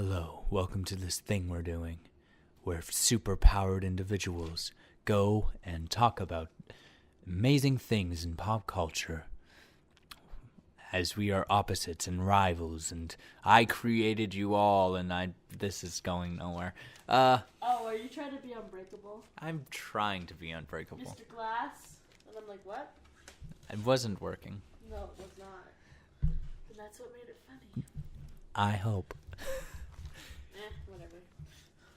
Hello, welcome to this thing we're doing, where super-powered individuals go and talk about amazing things in pop culture, as we are opposites and rivals, and I created you all, and this is going nowhere. Oh, are you trying to be Unbreakable? I'm trying to be Unbreakable. Mr. Glass? And I'm like, what? It wasn't working. No, it was not. And that's what made it funny. I hope. Whatever.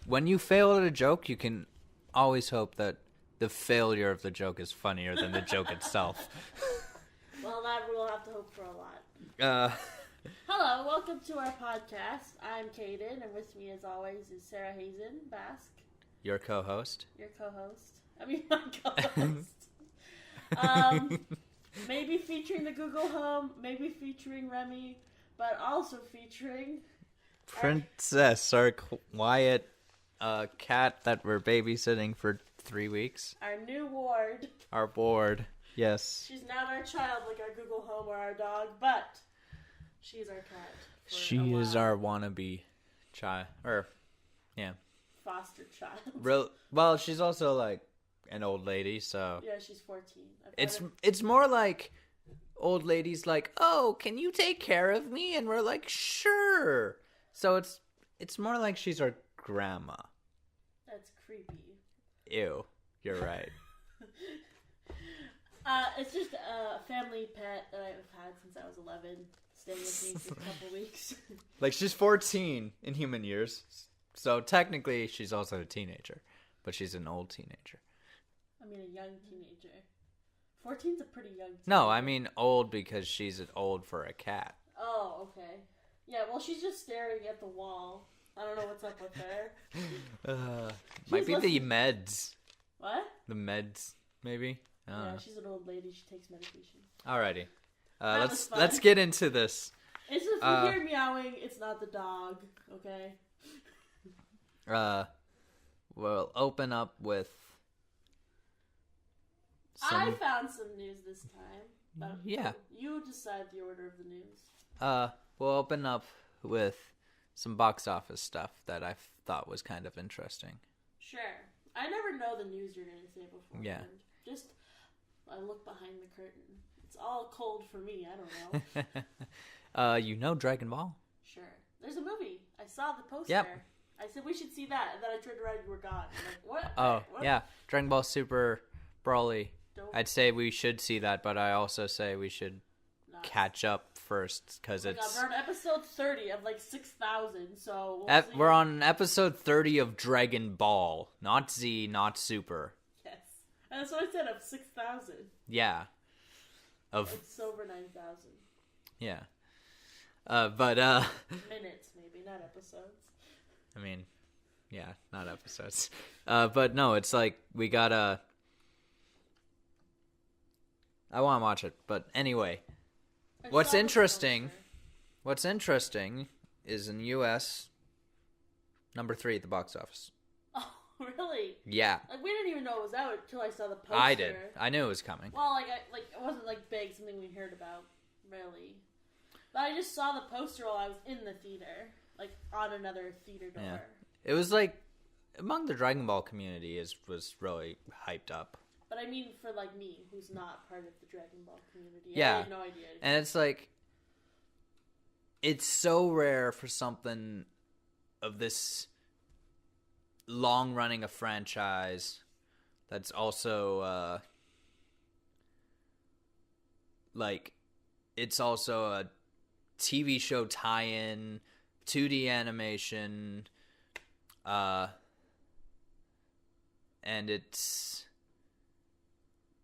When you fail at a joke, you can always hope that the failure of the joke is funnier than the joke itself. Well, that we'll have to hope for a lot. Hello, welcome to our podcast. I'm Kaden, and with me, as always, is Sarah Hazen Basque. Your co-host. Your co-host. I mean, my co-host. Maybe featuring the Google Home, maybe featuring Remy, but also featuring... Princess, our quiet cat that we're babysitting for 3 weeks. Our new ward. Our ward, yes. She's not our child like our Google Home or our dog, but she's our cat. She is our wannabe child, yeah. Foster child. Well, she's also like an old lady, so. Yeah, she's 14. It's more like old ladies like, oh, can you take care of me? And we're like, sure. So it's more like she's our grandma. That's creepy. Ew, you're right. It's just a family pet that I've had since I was 11, staying with me for a couple weeks. Like, she's 14 in human years, so technically she's also a teenager, but she's an old teenager. I mean, a young teenager. 14's a pretty young teenager. No, I mean old because she's old for a cat. Oh, okay. Yeah, well, she's just staring at the wall. I don't know what's up with her. Might be the meds. What? The meds, maybe? Yeah, she's an old lady. She takes medication. Alrighty. Let's get into this. It's just, if you hear meowing, it's not the dog, okay? We'll open up with I found some news this time. But yeah. You decide the order of the news. We'll open up with some box office stuff that I thought was kind of interesting. Sure. I never know the news you're going to say beforehand. Yeah. Just, I look behind the curtain. It's all cold for me. I don't know. You know Dragon Ball? Sure. There's a movie. I saw the poster. Yep. I said we should see that, and then I turned around and you were gone. I'm like, what? Oh, what? yeah. Dragon Ball Super Broly. Don't. I'd say we should see that, but I also say we should catch up first, because it's... God, we're on episode 30 of like 6,000, so we're on episode 30 of Dragon Ball. Not Z, not Super. Yes. And that's what I said, of 6,000. Yeah. It's over 9,000. Yeah. But, minutes, maybe, not episodes. I mean, yeah, not episodes. But no, it's like, we gotta... I want to watch it, but anyway... What's interesting is in the U.S., number 3 at the box office. Oh, really? Yeah. Like, we didn't even know it was out until I saw the poster. I did. I knew it was coming. Well, it wasn't like big, something we heard about, really. But I just saw the poster while I was in the theater, like on another theater door. Yeah. It was like among the Dragon Ball community was really hyped up. But I mean, for like me, who's not part of the Dragon Ball community, yeah. I had no idea. And it's like, it's so rare for something of this long running a franchise that's also like, it's also a TV show tie-in, 2D animation, and it's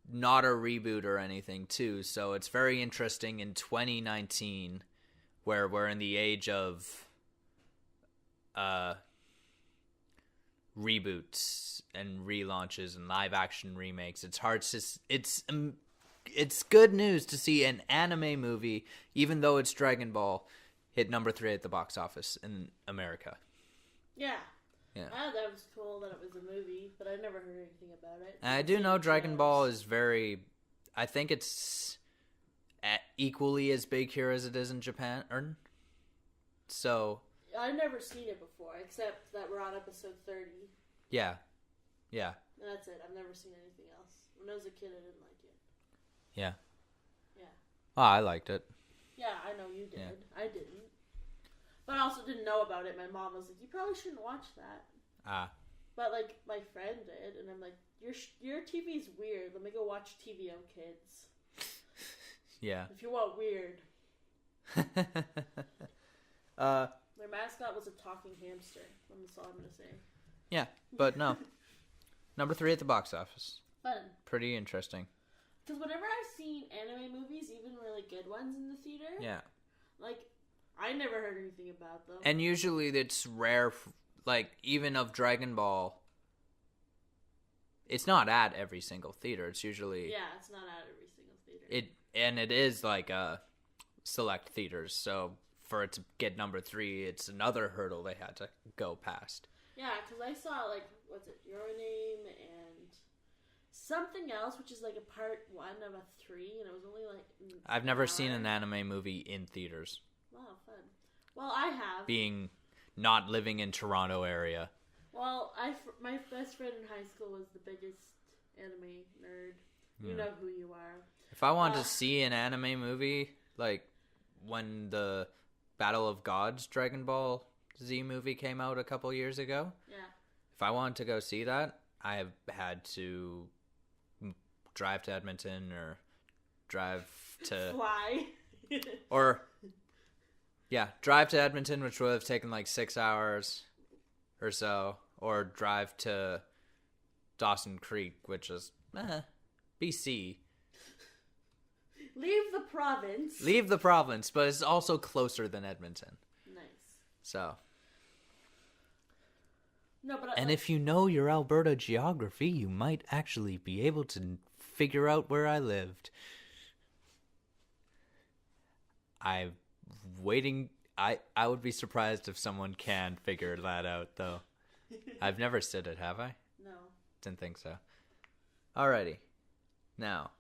not a reboot or anything too, so it's very interesting in 2019, where we're in the age of reboots and relaunches and live action remakes. It's hard to it's good news to see an anime movie, even though it's Dragon Ball, hit number 3 at the box office in America. Yeah. Yeah. That was cool that it was a movie, but I never heard anything about it. I do know Dragon Ball is very... I think it's equally as big here as it is in Japan. So I've never seen it before, except that we're on episode 30. Yeah. And that's it. I've never seen anything else. When I was a kid, I didn't like it. Yeah. Yeah. Oh, I liked it. Yeah, I know you did. Yeah. I didn't. But I also didn't know about it. My mom was like, you probably shouldn't watch that. But, like, my friend did, and I'm like, your TV's weird. Let me go watch TV on Kids. Yeah. If you want weird. Their mascot was a talking hamster. That's all I'm going to say. Yeah, but no. Number 3 at the box office. Fun. Pretty interesting. Because whenever I've seen anime movies, even really good ones in the theater, yeah, like, I never heard anything about them. And usually it's rare, like, even of Dragon Ball, it's not at every single theater. It's usually... Yeah, it's not at every single theater. It is, like, select theaters, so for it to get number 3, it's another hurdle they had to go past. Yeah, because I saw, like, what's it, Your Name and something else, which is, like, a part 1 of a 3, and it was only, like... I've never seen an anime movie in theaters. Wow, fun. Well, I have. Being not living in Toronto area. Well, my best friend in high school was the biggest anime nerd. You know who you are. If I wanted to see an anime movie, like when the Battle of Gods Dragon Ball Z movie came out a couple years ago, if I wanted to go see that, I had to drive to Edmonton or drive to... Fly. Or... Yeah, drive to Edmonton, which would have taken like 6 hours or so, or drive to Dawson Creek, which is BC. Leave the province. Leave the province, but it's also closer than Edmonton. Nice. So. No, but and if you know your Alberta geography, you might actually be able to figure out where I lived. I would be surprised if someone can figure that out, though. I've never said it, have I? No. Didn't think so. Alrighty. Now,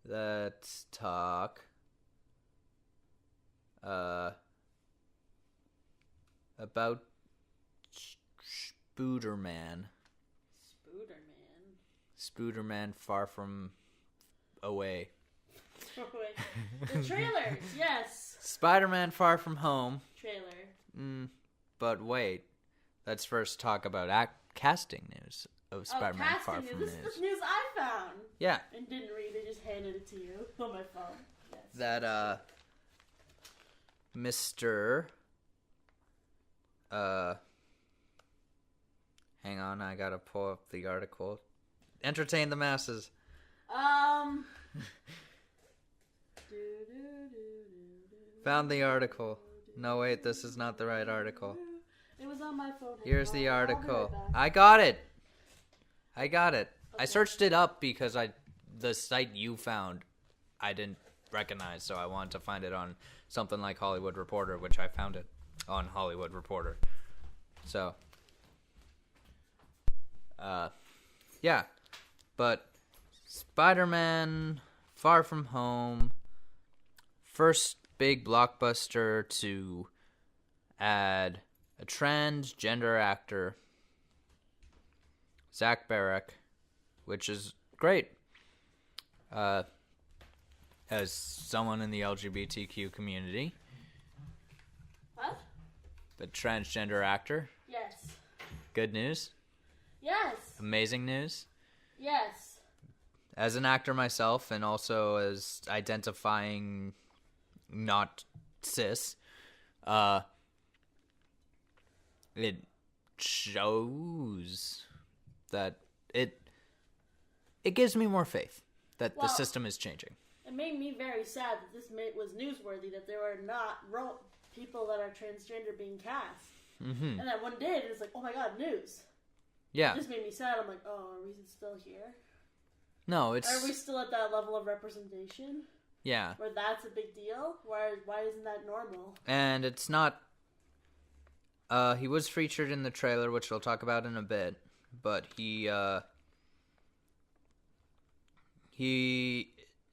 let's talk about Spooderman. Spooderman Far From Away. The trailers, yes. Spider-Man Far From Home. Trailer. But wait, let's first talk about casting news of Spider-Man Far From Home. This is the news I found. Yeah. And didn't read, I just handed it to you on my phone. Yes. That, Mr. Hang on, I gotta pull up the article. Entertain the masses. Found the article. No, wait, this is not the right article. It was on my phone. Here's the article. I got it. Okay. I searched it up because the site you found, I didn't recognize, so I wanted to find it on something like Hollywood Reporter, which I found it on Hollywood Reporter. So, yeah. But Spider-Man Far From Home, first big blockbuster to add a transgender actor, Zach Barak, which is great. As someone in the LGBTQ community. What? The transgender actor. Yes. Good news. Yes. Amazing news. Yes. As an actor myself, and also as identifying not cis, it shows that it gives me more faith that the system is changing. It made me very sad that this was newsworthy, that there were not people that are transgender being cast. Mm-hmm. And that one did, and it's like, oh my god, news. Yeah. It just made me sad. I'm like, oh, are we still here? No, Are we still at that level of representation? Yeah. Where that's a big deal? Why isn't that normal? And it's not... he was featured in the trailer, which we'll talk about in a bit. But he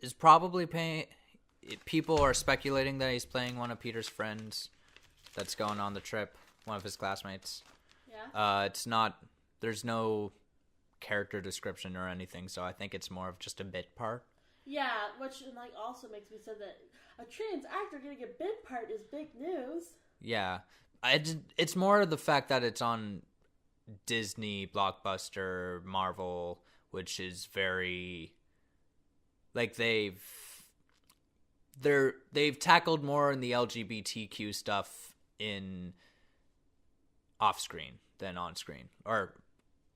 is probably paying... People are speculating that he's playing one of Peter's friends that's going on the trip. One of his classmates. Yeah. It's not. There's no character description or anything, so I think it's more of just a bit part. Yeah, which like also makes me say that a trans actor getting a bit part is big news. Yeah, it's more the fact that it's on Disney, Blockbuster, Marvel, which is very like they've tackled more in the LGBTQ stuff in off screen than on screen, or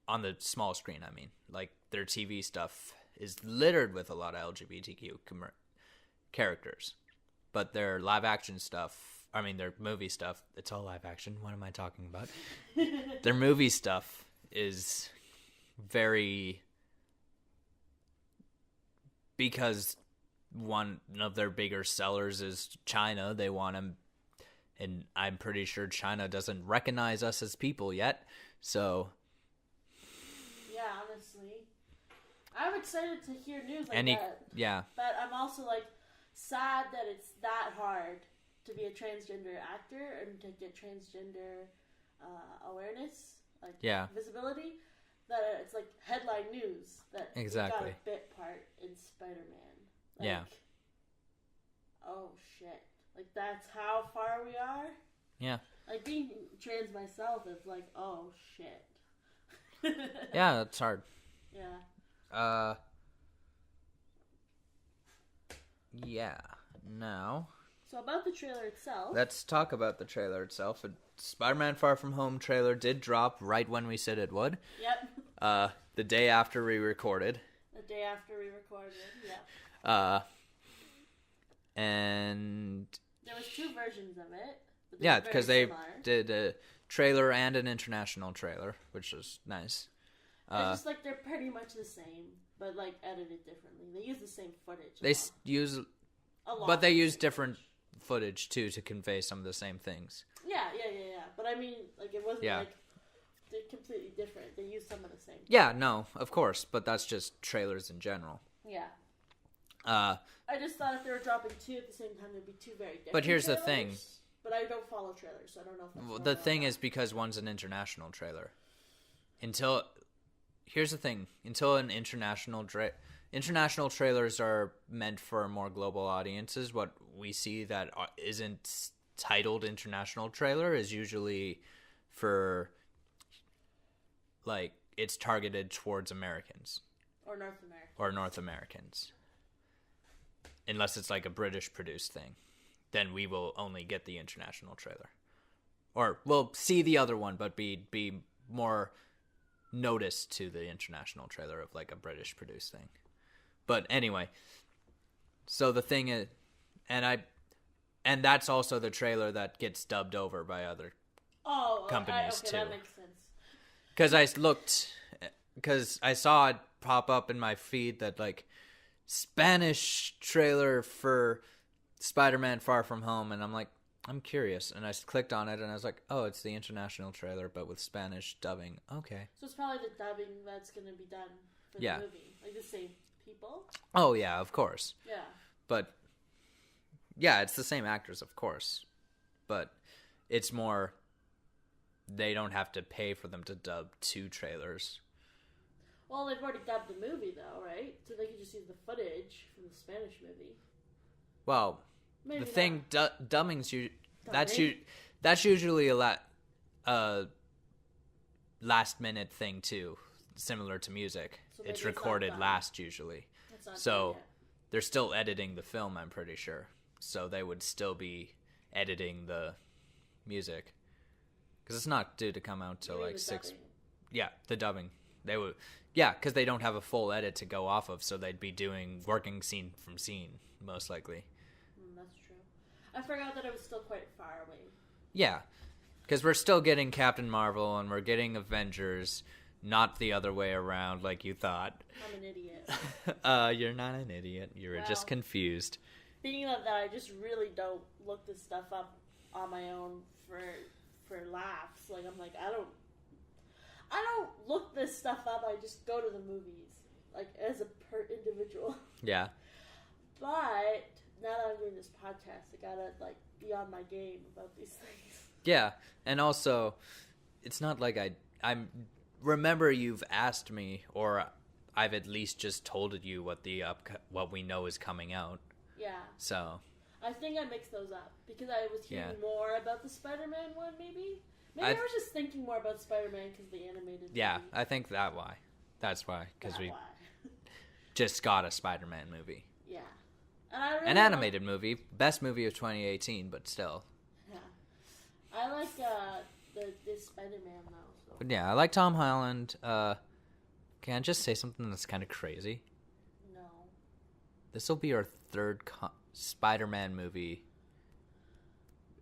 on the small screen. I mean, like their TV stuff is littered with a lot of LGBTQ characters, but their live action stuff. I mean, their movie stuff, it's all live action. What am I talking about? Their movie stuff is very... Because one of their bigger sellers is China. They want them... And I'm pretty sure China doesn't recognize us as people yet. So... Yeah, honestly. I'm excited to hear news like that. Yeah. But I'm also, like, sad that it's that hard to be a transgender actor and to get transgender awareness, like visibility, that it's like headline news that you got a bit part in Spider-Man. Like, yeah. Oh shit! Like that's how far we are. Yeah. Like being trans myself is like, oh shit. Yeah, that's hard. Yeah. Yeah. Now. So about the trailer itself. Let's talk about the trailer itself. Spider-Man Far From Home trailer did drop right when we said it would. Yep. The day after we recorded. Yeah. And... There was 2 versions of it. Yeah, because they did a trailer and an international trailer, which was nice. It's just like they're pretty much the same, but like edited differently. They use the same footage. They use... But they use different footage too to convey some of the same things. Yeah. But I mean, like it wasn't like they're completely different. They use some of the same. Yeah, no, of course, but that's just trailers in general. Yeah. I just thought if they were dropping 2 at the same time, they'd be 2 very different. But here's trailers. the thing. But I don't follow trailers, so I don't know if that's the thing is because one's an international trailer. Here's the thing. Until an international trailers are meant for more global audiences. What we see that isn't titled international trailer is usually for, like, it's targeted towards Americans. Or North Americans. Unless it's like a British produced thing. Then we will only get the international trailer. Or we'll see the other one, but be more noticed to the international trailer of like a British produced thing. But anyway, so the thing is, and that's also the trailer that gets dubbed over by other companies too. That makes sense. Because I saw it pop up in my feed that like Spanish trailer for Spider-Man Far From Home, and I'm like, I'm curious, and I clicked on it, and I was like, oh, it's the international trailer, but with Spanish dubbing. Okay. So it's probably the dubbing that's going to be done for the movie, like the same people. Oh yeah, of course. Yeah. But yeah, it's the same actors, of course, but it's more. They don't have to pay for them to dub 2 trailers. Well, they've already dubbed the movie, though, right? So they can just use the footage from the Spanish movie. Well, maybe the thing, dubbing's that's usually a last minute thing too, similar to music. So it's recorded last usually. So they're still editing the film, I'm pretty sure. So they would still be editing the music. Because it's not due to come out till like 6. Dubbing. Yeah, the dubbing. They would. Yeah, because they don't have a full edit to go off of, so they'd be working scene from scene, most likely. That's true. I forgot that it was still quite far away. Yeah, because we're still getting Captain Marvel and we're getting Avengers, not the other way around like you thought. I'm an idiot. You're not an idiot. You're just confused. Being that I just really don't look this stuff up on my own for laughs. Like, I'm like, I don't look this stuff up. I just go to the movies, like, as a individual. Yeah. But now that I'm doing this podcast, I gotta, like, be on my game about these things. Yeah, and also, it's not like I'm remember you've asked me, or I've at least just told you what we know is coming out. Yeah. So. I think I mixed those up because I was hearing more about the Spider-Man one, maybe. Maybe I was just thinking more about Spider-Man because the animated. Yeah, movie. I think that's why, because we just got a Spider-Man movie. Yeah, and I really an animated movie, best movie of 2018, but still. Yeah, I like this Spider-Man though. So. But yeah, I like Tom Holland. Can I just say something that's kind of crazy? No. This will be our third Spider-Man movie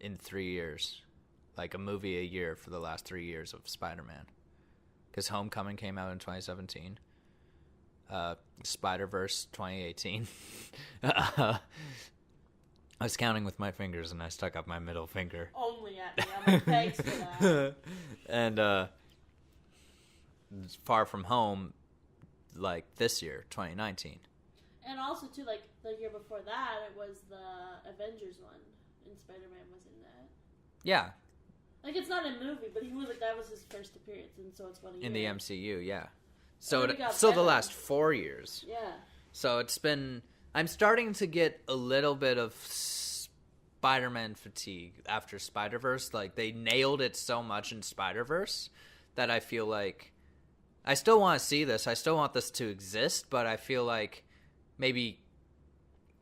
in 3 years. Like a movie a year for the last 3 years of Spider-Man. Because Homecoming came out in 2017. Spider-Verse 2018. I was counting with my fingers and I stuck up my middle finger. Only at me. I'm like, thanks for that. And Far From Home, like this year, 2019. And also, too, like the year before that, it was the Avengers one, and Spider-Man was in that. Yeah. Like, it's not a movie, but that was his first appearance, and so it's 1 year. In the MCU, yeah. So the last 4 years. Yeah. So it's been... I'm starting to get a little bit of Spider-Man fatigue after Spider-Verse. Like, they nailed it so much in Spider-Verse that I feel like... I still want to see this. I still want this to exist, but I feel like maybe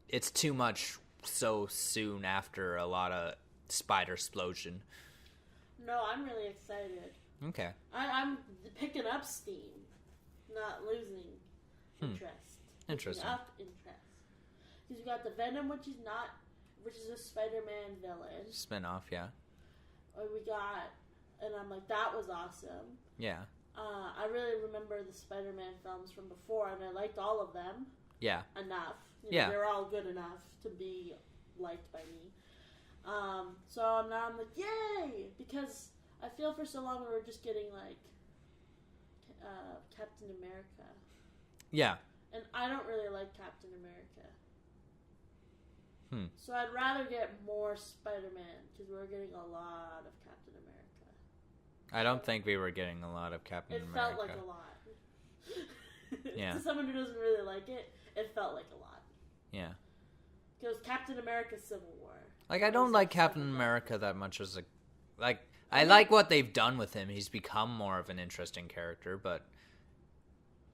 it's too much so soon after a lot of Spider-Splosion. No, I'm really excited. Okay. I'm picking up steam, not losing interest. Interesting. Picking up interest. Because you got the Venom, which is a Spider-Man villain. Spin-off, yeah. Or we got, and I'm like, that was awesome. Yeah. I really remember the Spider-Man films from before, and I liked all of them. Yeah. Enough. Yeah. They're all good enough to be liked by me. So now I'm like, yay! Because I feel for so long we were just getting, like, Captain America. Yeah. And I don't really like Captain America. So I'd rather get more Spider-Man, because we're getting a lot of Captain America. I don't think we were getting a lot of Captain America. It felt like a lot. Yeah. To someone who doesn't really like it, it felt like a lot. Yeah. Because Captain America Civil War. Like, I don't like Captain America that much as a... Like, I like what they've done with him. He's become more of an interesting character, but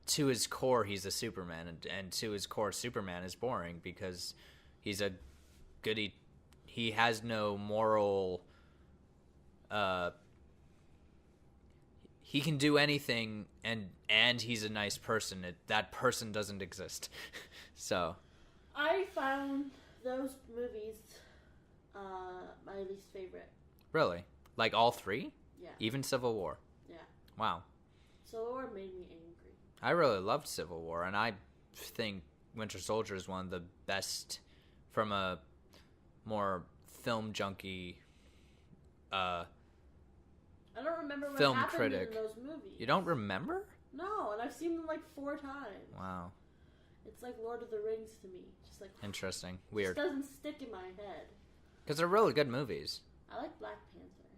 to his core, he's a Superman, and to his core, Superman is boring because he's a goody... He has no moral... He can do anything, and he's a nice person. That person doesn't exist. So... I found those movies my least favorite. Really? Like all three? Yeah. Even Civil War? Yeah. Wow. Civil War made me angry. I really loved Civil War, and I think Winter Soldier is one of the best from a more film junkie I don't remember what film happened critic. in those movies. You don't remember? No, and I've seen them like 4 times. Wow. It's like Lord of the Rings to me. Just like interesting. Weird. It doesn't stick in my head. Because they're really good movies. I like Black Panther.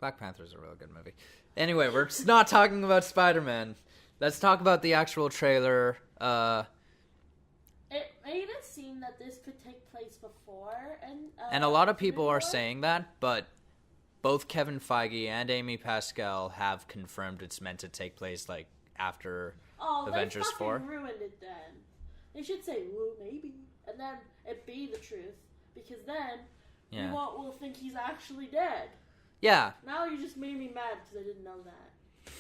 Black Panther's a really good movie. Anyway, we're not talking about Spider-Man. Let's talk about the actual trailer. It made it seem that this could take place before, and a lot of people are saying that, but both Kevin Feige and Amy Pascal have confirmed it's meant to take place like after Avengers 4. They ruined it then. They should say, well, maybe. And then it be the truth. Because then we'll think he's actually dead. Yeah. Now you just made me mad because I didn't know that.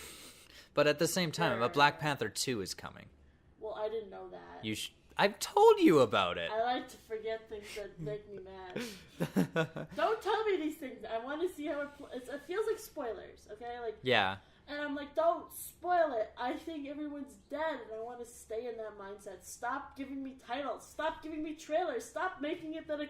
But at the same time, a Black Panther 2 is coming. Well, I didn't know that. I've told you about it. I like to forget things that make me mad. Don't tell me these things. I want to see how it feels like spoilers, okay? Like yeah. And I'm like, don't spoil it. I think everyone's dead, and I want to stay in that mindset. Stop giving me titles. Stop giving me trailers. Stop making it that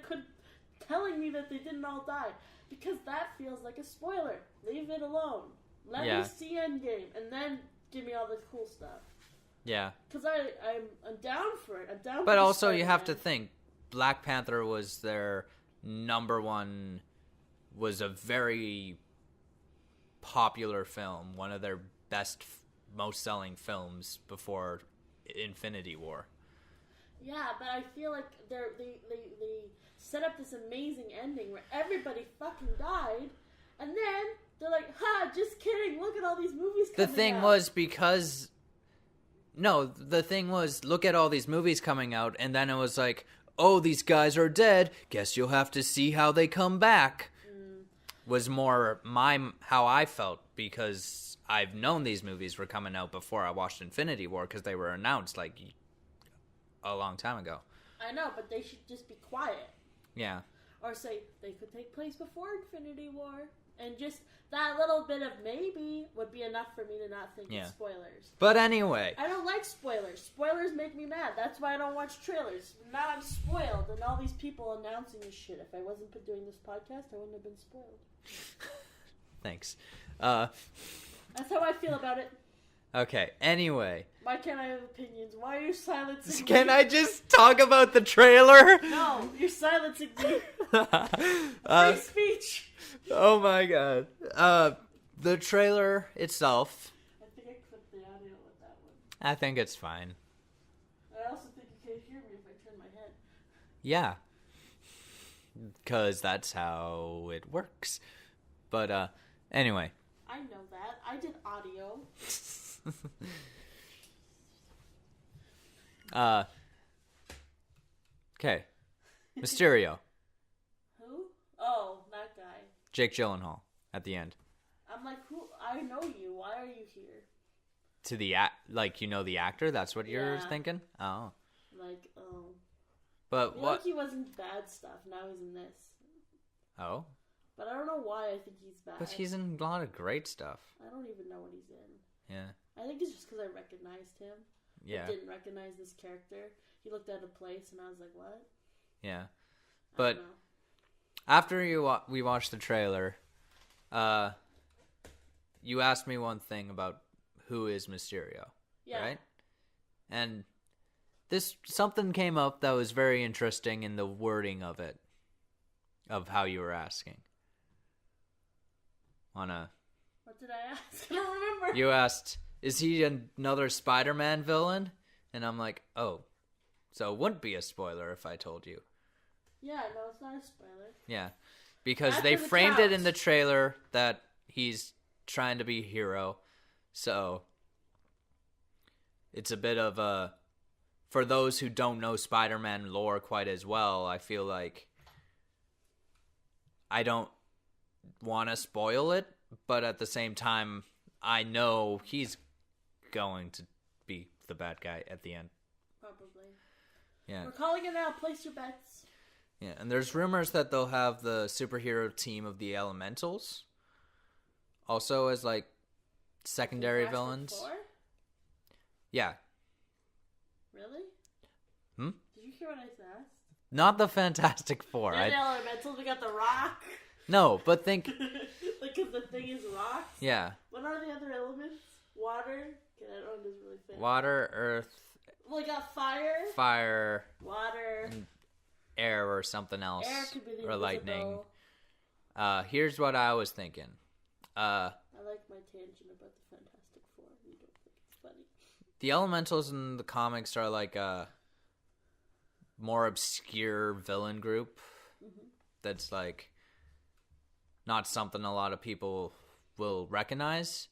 telling me that they didn't all die. Because that feels like a spoiler. Leave it alone. Let me see Endgame, and then give me all the cool stuff. Yeah. Because I'm down for it. I'm down for it. But also, you have to think, Black Panther was their number one was a very popular film, one of their best, most selling films before Infinity War. Yeah, but I feel like they set up this amazing ending where everybody fucking died, and then they're like, "Ha, just kidding! Look at all these movies coming out." The thing was, look at all these movies coming out, and then it was like, oh, these guys are dead. Guess you'll have to see how they come back. Was more how I felt, because I've known these movies were coming out before I watched Infinity War, because they were announced like a long time ago. I know, but they should just be quiet. Yeah. Or say they could take place before Infinity War. And just that little bit of maybe would be enough for me to not think it's spoilers. But anyway. I don't like spoilers. Spoilers make me mad. That's why I don't watch trailers. Now I'm spoiled, and all these people announcing this shit. If I wasn't doing this podcast, I wouldn't have been spoiled. Thanks. That's how I feel about it. Okay, anyway. Why can't I have opinions? Why are you silencing me? Can I just talk about the trailer? No, you're silencing me. Free speech. Oh my god. The trailer itself. I think I clipped the audio with that one. I think it's fine. I also think you can't hear me if I turn my head. Yeah. Because that's how it works. But, anyway. I know that. I did audio. Okay. Mysterio. Who? Oh, that guy. Jake Gyllenhaal at the end. I'm like, who? I know you. Why are you here? To the the actor? That's what you're thinking? Oh. Like, oh. But what? Like he was in bad stuff. Now he's in this. Oh. But I don't know why I think he's bad. But he's in a lot of great stuff. I don't even know what he's in. Yeah. I think it's just because I recognized him. Yeah. I didn't recognize this character. He looked out of place, and I was like, what? Yeah. But after we watched the trailer, you asked me one thing about who is Mysterio. Yeah. Right? And something came up that was very interesting in the wording of it, of how you were asking. What did I ask? I don't remember. You asked, is he another Spider-Man villain? And I'm like, oh, so it wouldn't be a spoiler if I told you. Yeah, no, it's not a spoiler. Yeah, because they framed it in the trailer that he's trying to be a hero. So it's a bit of a... For those who don't know Spider-Man lore quite as well, I feel like I don't want to spoil it, but at the same time, I know he's going to be the bad guy at the end. Probably. Yeah. We're calling it now. Place your bets. Yeah, and there's rumors that they'll have the superhero team of the Elementals also as, like, secondary villains. Four? Yeah. Really? Did you hear what I said? Not the Fantastic Four. The Elementals, we got the Rock. No, but think... Because the thing is rocks? Yeah. What are the other elements? Water? Okay, that one doesn't really fit. Water, earth... Well, we got fire. Fire. Water. And air or something else. Air could be the or invisible. Lightning. Here's what I was thinking. I like my tangent about the Fantastic Four. You don't think it's funny. The Elementals in the comics are like a more obscure villain group. Mm-hmm. That's like not something a lot of people will recognize.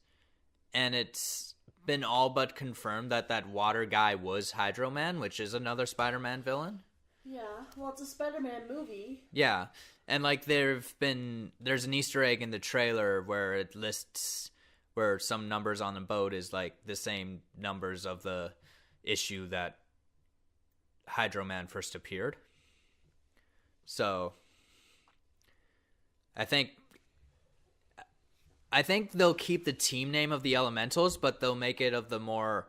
And it's been all but confirmed that water guy was Hydro Man, which is another Spider-Man villain. Yeah, well, it's a Spider-Man movie. Yeah, and like there's an Easter egg in the trailer where it lists where some numbers on the boat is like the same numbers of the issue that Hydro Man first appeared. So I think they'll keep the team name of the Elementals, but they'll make it of the more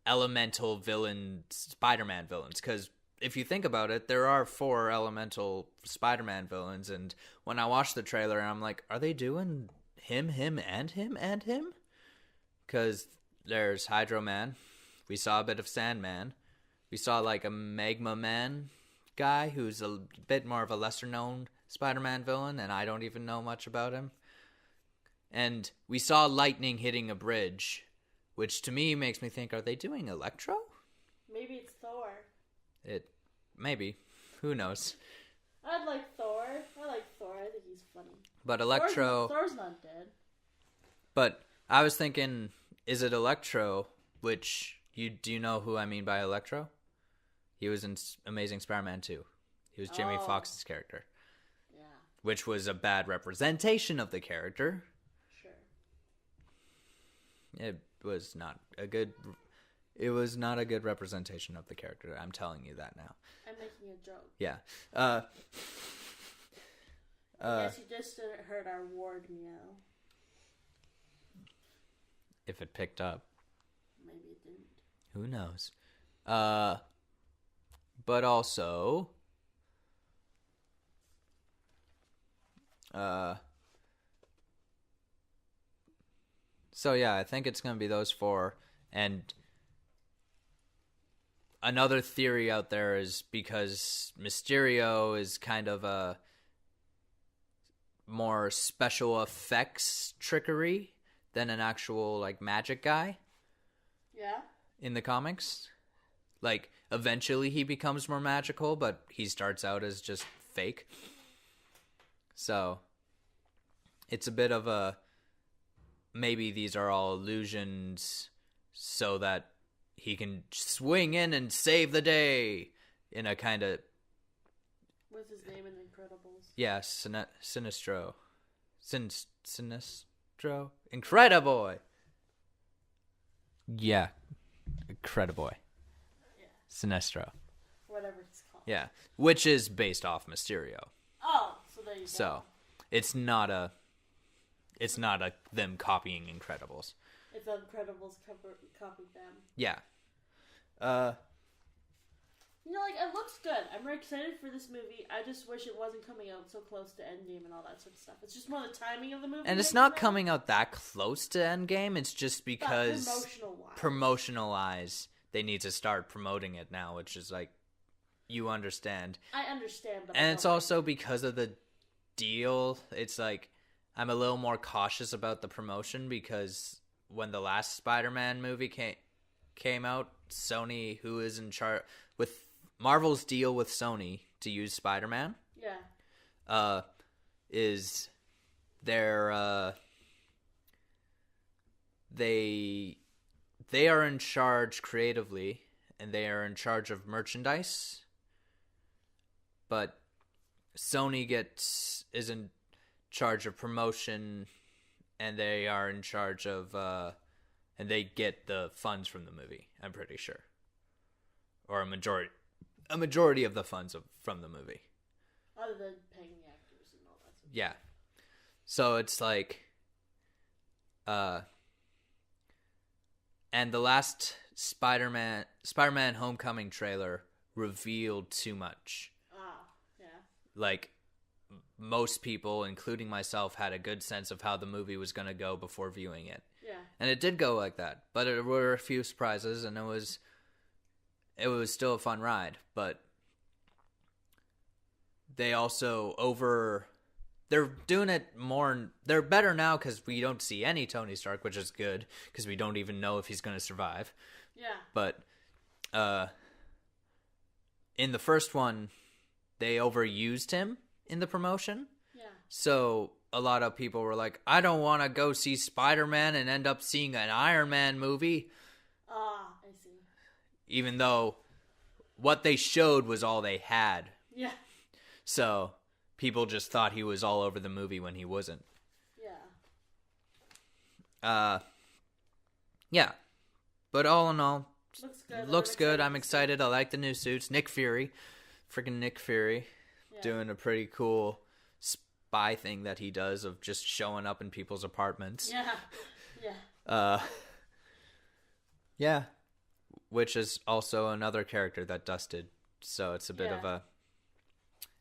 elemental villain Spider-Man villains, because if you think about it, there are 4 elemental Spider-Man villains, and when I watched the trailer, I'm like, are they doing him, and him, and him? Because there's Hydro Man. We saw a bit of Sandman. We saw like a Magma Man guy who's a bit more of a lesser-known Spider-Man villain, and I don't even know much about him. And we saw lightning hitting a bridge, which to me makes me think, are they doing Electro? Maybe it's Thor. Maybe. Who knows? I'd like Thor. I think he's funny. But Electro... Thor's not dead. But I was thinking, is it Electro, which... Do you know who I mean by Electro? He was in Amazing Spider-Man 2. He was Jimmy Fox's character. Yeah. Which was a bad representation of the character. Sure. It was not a good representation of the character. I'm telling you that now. I'm making a joke. Yeah. I guess you just heard our ward meow. If it picked up. Maybe it didn't. Who knows? But also... So yeah, I think it's going to be those four. And another theory out there is because Mysterio is kind of a more special effects trickery than an actual like magic guy. Yeah. In the comics. Like eventually he becomes more magical, but he starts out as just fake. So it's a bit of a maybe these are all illusions so that he can swing in and save the day in a kind of... What's his name in Incredibles? Yeah, Sinestro. Sinestro? Incrediboy! Yeah, Incrediboy. Yeah. Sinestro. Whatever it's called. Yeah, which is based off Mysterio. Oh, so there you go. So, it's not a them copying Incredibles. It's Incredibles copied them. Yeah. It looks good. I'm very excited for this movie. I just wish it wasn't coming out so close to Endgame and all that sort of stuff. It's just more the timing of the movie. And it's not coming out that close to Endgame. It's just because promotional-wise, they need to start promoting it now, which is like, you understand. I understand. But and it's also because of the deal. It's like, I'm a little more cautious about the promotion because when the last Spider-Man movie came out, Sony, who is in charge with Marvel's deal with Sony to use Spider-Man, is their they are in charge creatively and they are in charge of merchandise, but Sony is in charge of promotion, and they are in charge of and they get the funds from the movie, I'm pretty sure, or a majority of the funds from the movie, other than paying the actors and all that stuff. Yeah, so it's like and the last Spider-Man Homecoming trailer revealed too much. Yeah. Like, most people, including myself, had a good sense of how the movie was going to go before viewing it. Yeah. And it did go like that. But there were a few surprises, and it was still a fun ride. But they also they're doing it more... They're better now because we don't see any Tony Stark, which is good, because we don't even know if he's going to survive. Yeah. But in the first one, they overused him in the promotion. Yeah. So a lot of people were like, I don't want to go see Spider-Man and end up seeing an Iron Man movie. I see. Even though what they showed was all they had. Yeah. So people just thought he was all over the movie when he wasn't. Yeah. Yeah. But all in all, looks good. I'm excited. I like the new suits. Nick Fury. Freaking Nick Fury. Yeah. Doing a pretty cool spy thing that he does of just showing up in people's apartments. Yeah. Yeah. Which is also another character that dusted. So it's a bit of a...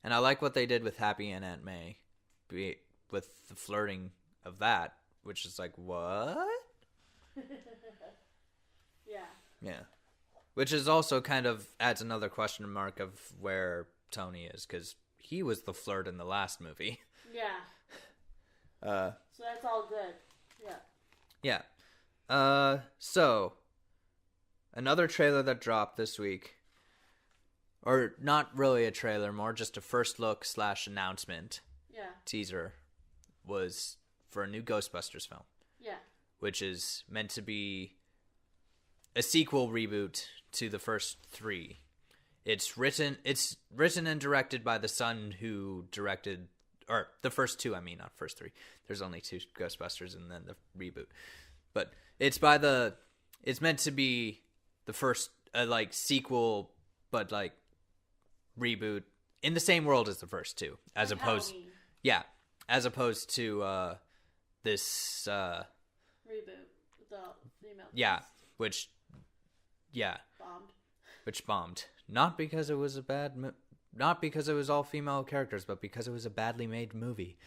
And I like what they did with Happy and Aunt May. With the flirting of that. Which is like, what? Yeah. Which is also kind of adds another question mark of where Tony is. Because he was the flirt in the last movie. Yeah. So that's all good. Yeah. Yeah. So another trailer that dropped this week, or not really a trailer, more just a first look / announcement. Yeah. Teaser was for a new Ghostbusters film. Yeah. Which is meant to be a sequel reboot to the first 3. It's written and directed by the son who directed, or the first 2, I mean, not first 3. There's only 2 Ghostbusters and then the reboot. But it's meant to be the first sequel, but reboot in the same world as the first 2, as opposed to this reboot with the female. Yeah, cast. which bombed. Not because it was not because it was all female characters, but because it was a badly made movie.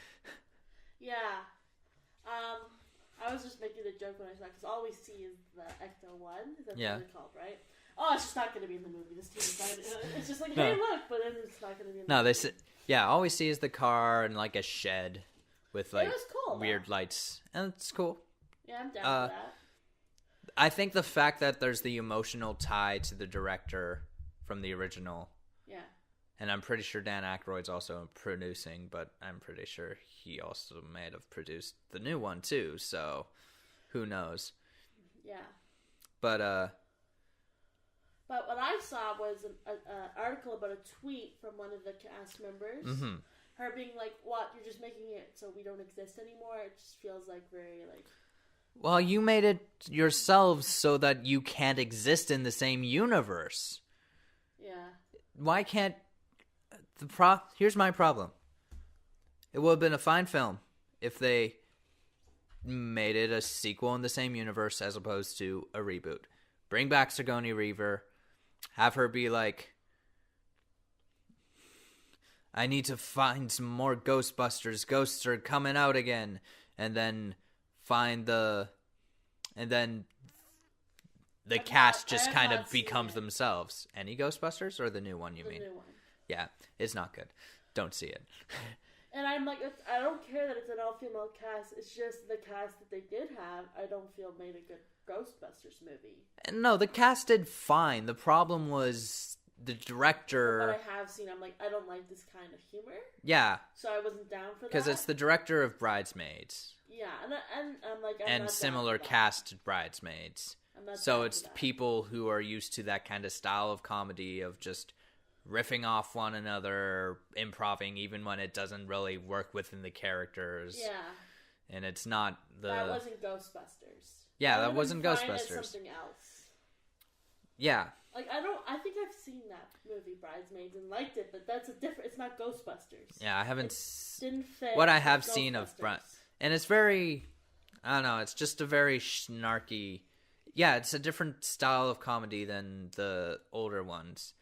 Yeah. I was just making a joke when I saw it, because all we see is the Ecto-1. That's what it's called, right? Oh, it's just not going to be in the movie. This team is not gonna, it's just like, hey, look, but then it's not going to be in the movie. All we see is the car and a shed with it was cool, weird lights, and it's cool. Yeah, I'm down with that. I think the fact that there's the emotional tie to the director from the original. Yeah. And I'm pretty sure Dan Aykroyd's also producing, but I'm pretty sure he also may have produced the new one too, so who knows. Yeah. But what I saw was an article about a tweet from one of the cast members. Mm-hmm. Her being like, what, you're just making it so we don't exist anymore? It just feels very Well, you made it yourselves so that you can't exist in the same universe. Yeah. Why can't... Here's my problem. It would have been a fine film if they made it a sequel in the same universe as opposed to a reboot. Bring back Sigourney Weaver. Have her be like, I need to find some more Ghostbusters. Ghosts are coming out again. And then the cast just kind of becomes themselves. Any Ghostbusters or the new one, you mean? The new one. Yeah, it's not good. Don't see it. And I'm like, I don't care that it's an all-female cast. It's just the cast that they did have, I don't feel made a good Ghostbusters movie. No, the cast did fine. The problem was the director. From what I have seen, I'm like, I don't like this kind of humor. Yeah. So I wasn't down for that. Because it's the director of Bridesmaids. Yeah, and I'm like, I'm and not similar cast to Bridesmaids. So it's people who are used to that kind of style of comedy of just riffing off one another, improving even when it doesn't really work within the characters. Yeah. And it's not the... That wasn't Ghostbusters. Yeah, that wasn't Ghostbusters. Something else. Yeah. I think I've seen that movie, Bridesmaids, and liked it, but that's a different... It's not Ghostbusters. Yeah, I haven't... Didn't fit what I have seen of... And it's very... I don't know, it's just a very snarky... Yeah, it's a different style of comedy than the older ones.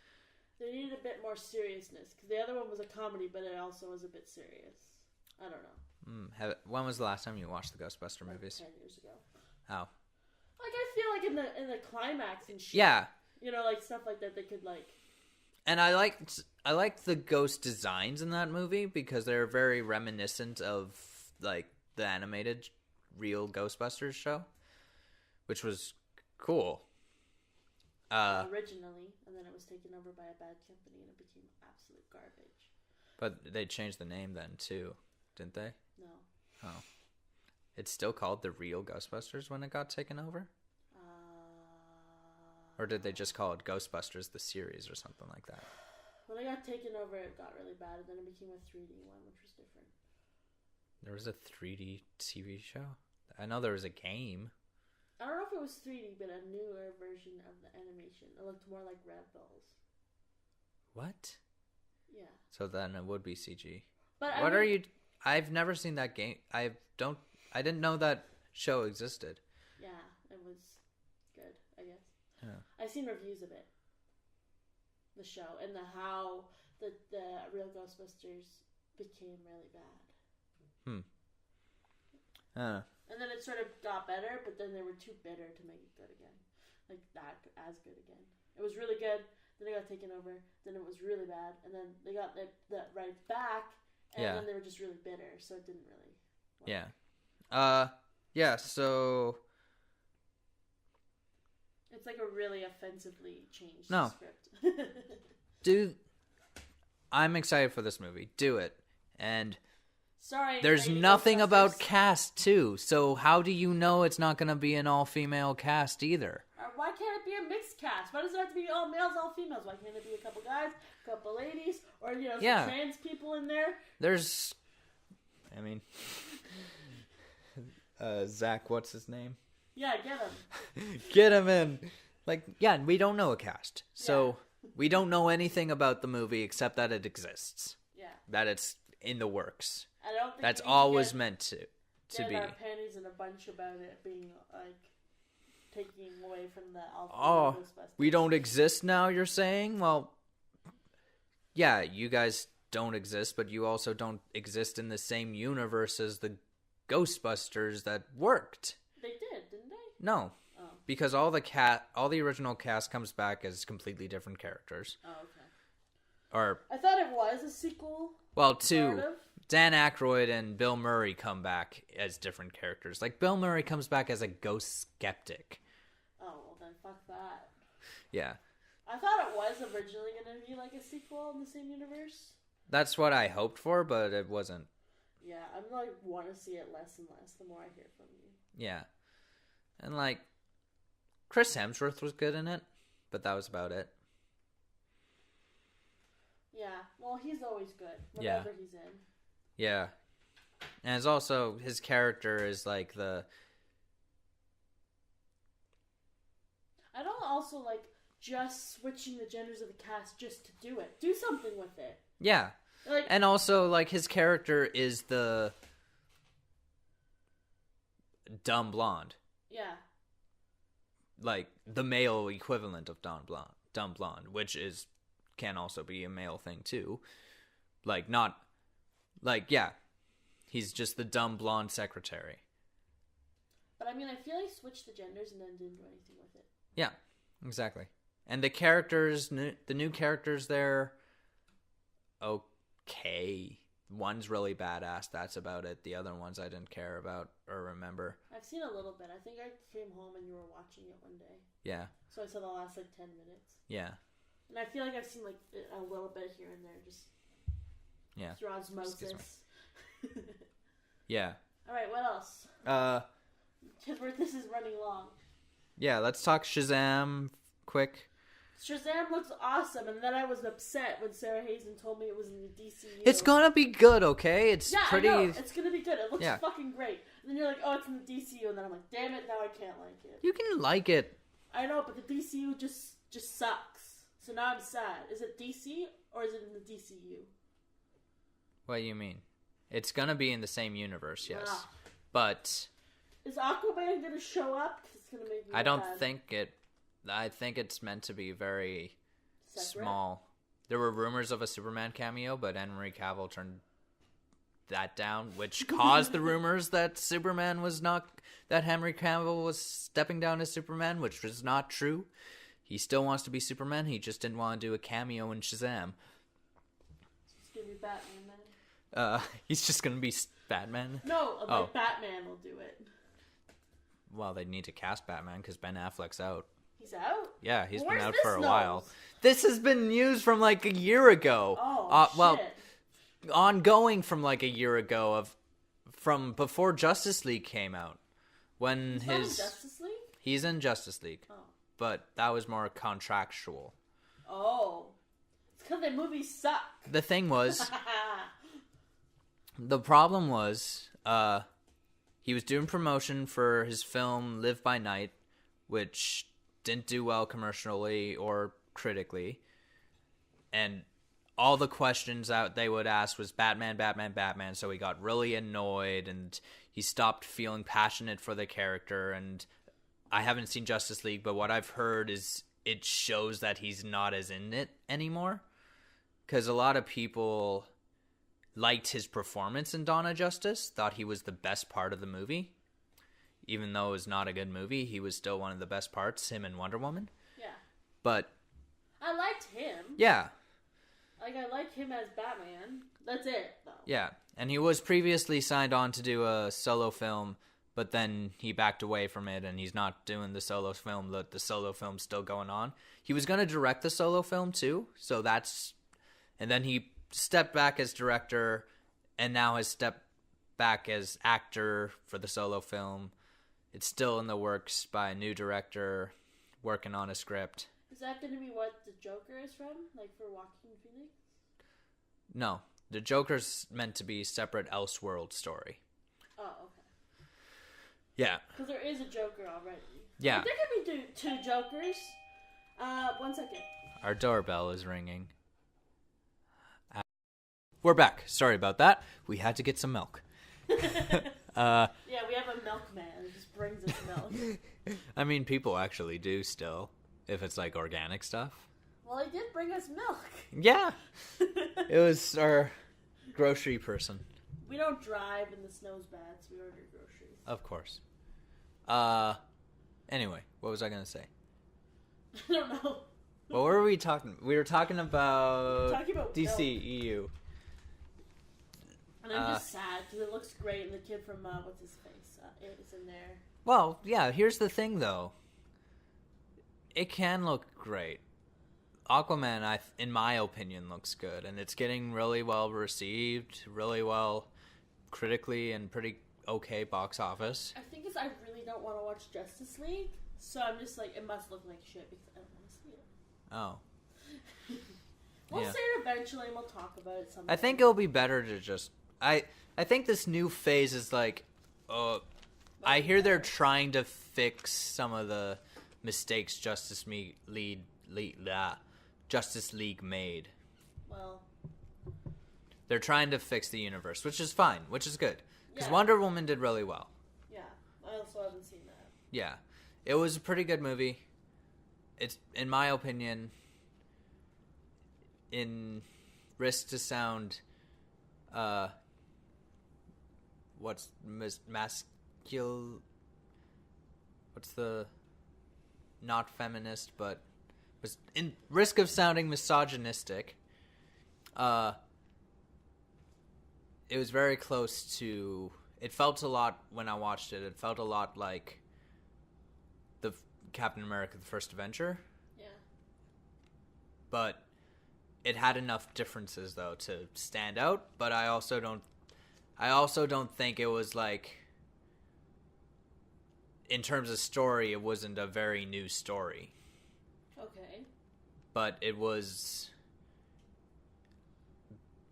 They needed a bit more seriousness, because the other one was a comedy, but it also was a bit serious. I don't know. When was the last time you watched the Ghostbuster movies? 10 years ago. Oh. I feel in the climax and shit. Yeah. Stuff like that they could And I liked the ghost designs in that movie because they're very reminiscent of the animated real Ghostbusters show, which was cool. Originally, and then it was taken over by a bad company and it became absolute garbage. But they changed the name then too, didn't they? No. Oh. It's still called the real Ghostbusters when it got taken over? Or did they just call it Ghostbusters the series or something like that? When it got taken over, it got really bad, and then it became a 3D one, which was different. There was a 3D TV show? I know there was a game. I don't know if it was 3D, but a newer version of the animation. It looked more like Rebels. What? Yeah. So then it would be CG. But are you... I've never seen that game. I didn't know that show existed. Yeah, it was good, I guess. Yeah. I've seen reviews of it. The show. And how the real Ghostbusters became really bad. And then it sort of got better, but then they were too bitter to make it good again. As good again. It was really good. then it got taken over, then it was really bad, and then they got the rights back, and then they were just really bitter, so it didn't really work. So it's like a really offensively changed script. Dude, I'm excited for this movie. Do it. And sorry, there's nothing about cast too, so how do you know it's not going to be an all-female cast either? Why can't it be a mixed cast? Why does it have to be all males, all females? Why can't it be a couple guys, a couple ladies, or some trans people in there? There's, Zach, what's his name? Yeah, get him. Get him in. We don't know a cast, so we don't know anything about the movie except that it exists. Yeah. That it's in the works. I don't think that's always meant to be. Our panties in a bunch about it being taking away from the Ghostbusters. We don't exist now, you're saying? Well, yeah, you guys don't exist, but you also don't exist in the same universe as the Ghostbusters that worked. They did, didn't they? No. Oh. Because all the original cast comes back as completely different characters. Oh, okay. I thought it was a sequel. Well, Dan Aykroyd and Bill Murray come back as different characters. Bill Murray comes back as a ghost skeptic. Oh, well then fuck that. Yeah. I thought it was originally going to be a sequel in the same universe. That's what I hoped for, but it wasn't. Yeah, I'm want to see it less and less the more I hear from you. Yeah. And Chris Hemsworth was good in it, but that was about it. Yeah, well, he's always good, whatever he's in. Yeah. And it's also, his character is I don't also just switching the genders of the cast just to do it. Do something with it. Yeah. And also, his character is the dumb blonde. Yeah. The male equivalent of dumb blonde, which can also be a male thing too. He's just the dumb blonde secretary. But I feel switched the genders and then didn't do anything with it. Yeah, exactly. And the characters, the new characters there, okay. One's really badass, that's about it. The other ones I didn't care about or remember. I've seen a little bit. I think I came home and you were watching it one day. Yeah. So I saw the last 10 minutes. Yeah. And I feel I've seen a little bit here and there, just through osmosis. Yeah. All right, what else? Because this is running long. Yeah, let's talk Shazam quick. Shazam looks awesome, and then I was upset when Sarah Hazen told me it was in the DCU. It's gonna be good, okay? It's pretty. I know. It's gonna be good. It looks fucking great. And then you're like, oh, it's in the DCU, and then I'm like, damn it, now I can't like it. You can like it. I know, but the DCU just sucks. So now I'm sad. Is it DC or is it in the DCU? What do you mean? It's gonna be in the same universe, yes. But is Aquaman gonna show up? 'Cause it's gonna make me I don't think it. I think it's meant to be very small. There were rumors of a Superman cameo, but Henry Cavill turned that down, which caused the rumors that that Henry Cavill was stepping down as Superman, which was not true. He still wants to be Superman. He just didn't want to do a cameo in Shazam. He's gonna be Batman then. He's just gonna be Batman. No, Batman will do it. Well, they need to cast Batman because Ben Affleck's out. He's out? Yeah, he's been out for a while. This has been news from a year ago. Oh, shit. Well, ongoing from a year ago from before Justice League came out. When he's not in Justice League? He's in Justice League. Oh. But that was more contractual. Oh. It's because the movies suck. The thing was, the problem was, he was doing promotion for his film Live by Night, which didn't do well commercially or critically. And all the questions that they would ask was Batman, Batman, Batman. So he got really annoyed and he stopped feeling passionate for the character. And I haven't seen Justice League, but what I've heard is it shows that he's not as in it anymore. Because a lot of people liked his performance in Dawn of Justice, thought he was the best part of the movie. Even though it was not a good movie, he was still one of the best parts, him and Wonder Woman. Yeah. But I liked him. Yeah. Like, I like him as Batman. That's it, though. Yeah, and he was previously signed on to do a solo film, but then he backed away from it, and he's not doing the solo film. The solo film's still going on. He was going to direct the solo film, too, so that's... And then he stepped back as director, and now has stepped back as actor for the solo film. It's still in the works by a new director, working on a script. Is that going to be what the Joker is from? Like, for Joaquin Phoenix? No. The Joker's meant to be a separate Elseworld story. Oh, okay. Yeah. Because there is a Joker already. Yeah. Like, there could be two Jokers. 1 second. Our doorbell is ringing. We're back. Sorry about that. We had to get some milk. Yeah, we have a milkman who just brings us milk. I mean, people actually do still, if it's like organic stuff. Well, he did bring us milk. Yeah. It was our grocery person. We don't drive and the snow's bad, so we order groceries. Of course. Anyway, what was I going to say? I don't know. What were we talking? We were talking about DC, milk. EU. And I'm just sad because it looks great, and the kid from what's his face is in there. Well, yeah. Here's the thing, though. It can look great. Aquaman, in my opinion, looks good, and it's getting really well received, really well critically, and pretty okay box office. I think I really don't want to watch Justice League, so I'm just like, it must look like shit because I don't want to see it. Oh. We'll see it eventually, and we'll talk about it sometime. I think it'll be better to just... I think this new phase is like... I hear they're trying to fix some of the mistakes Justice League made. Well... They're trying to fix the universe, which is fine, which is good. Because Yeah. Wonder Woman did really well. Yeah, I also haven't seen that. Yeah. It was a pretty good movie. It's, in my opinion... in risk to sound what's the not feminist but in risk of sounding misogynistic, it was very close to, it felt a lot when I watched it, it felt a lot like the Captain America the First Avenger. Yeah. But it had enough differences though to stand out, but I also don't think it was like, in terms of story, it wasn't a very new story. Okay. But it was,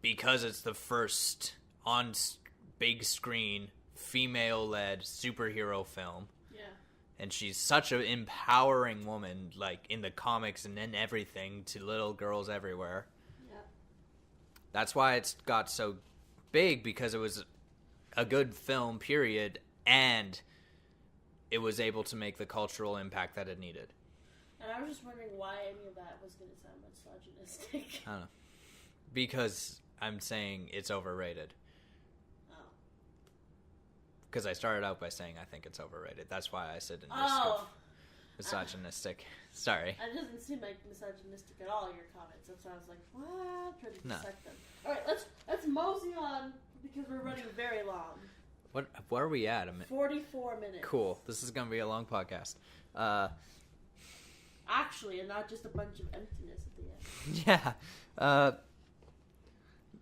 because it's the first on big screen female-led superhero film. Yeah. And she's such an empowering woman, like, in the comics and in everything, to little girls everywhere. Yeah. That's why it's got so big, because it was a good film, period, and it was able to make the cultural impact that it needed. And I was just wondering why any of that was going to sound misogynistic. I don't know. Because I'm saying it's overrated. Oh. Because I started out by saying I think it's overrated. That's why I said misogynistic. Sorry. It doesn't seem like misogynistic at all, your comments. That's why I was like, what? Trying to dissect them. Alright, let's mosey on, because we're running very long. What are we at? 44 minutes. Cool. This is going to be a long podcast. Actually, and not just a bunch of emptiness at the end. Yeah.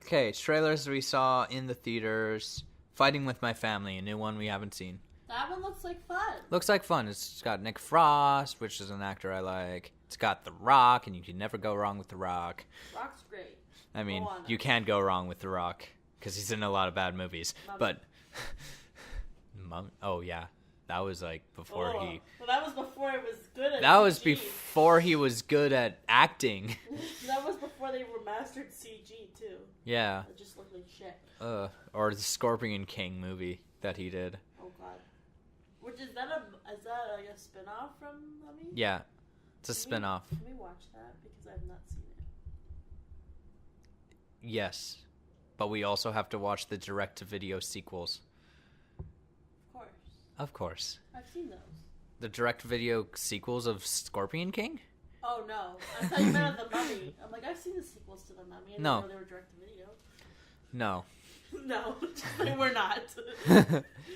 Okay, trailers we saw in the theaters. Fighting with My Family, a new one we haven't seen. That one looks like fun. Looks like fun. It's got Nick Frost, which is an actor I like. It's got The Rock, and you can never go wrong with The Rock. Rock's great. I mean, you can go wrong with The Rock, because he's in a lot of bad movies. But, oh yeah, that was like before he... Well, that was before it was good at That CG. was before he was good at acting. That was before they remastered CG, too. Yeah. It just looked like shit. Or the Scorpion King movie that he did. Oh god. Which is that like a spin-off from Mummy? Yeah. It's a spin-off. Can we watch that? Because I've not seen it. Yes. But we also have to watch the direct-to-video sequels. Of course. Of course. I've seen those. The direct-to-video sequels of Scorpion King? Oh, no. I thought you meant The Mummy. I'm like, I've seen the sequels to The Mummy. And No. They were direct-to-video. No. No, they were not.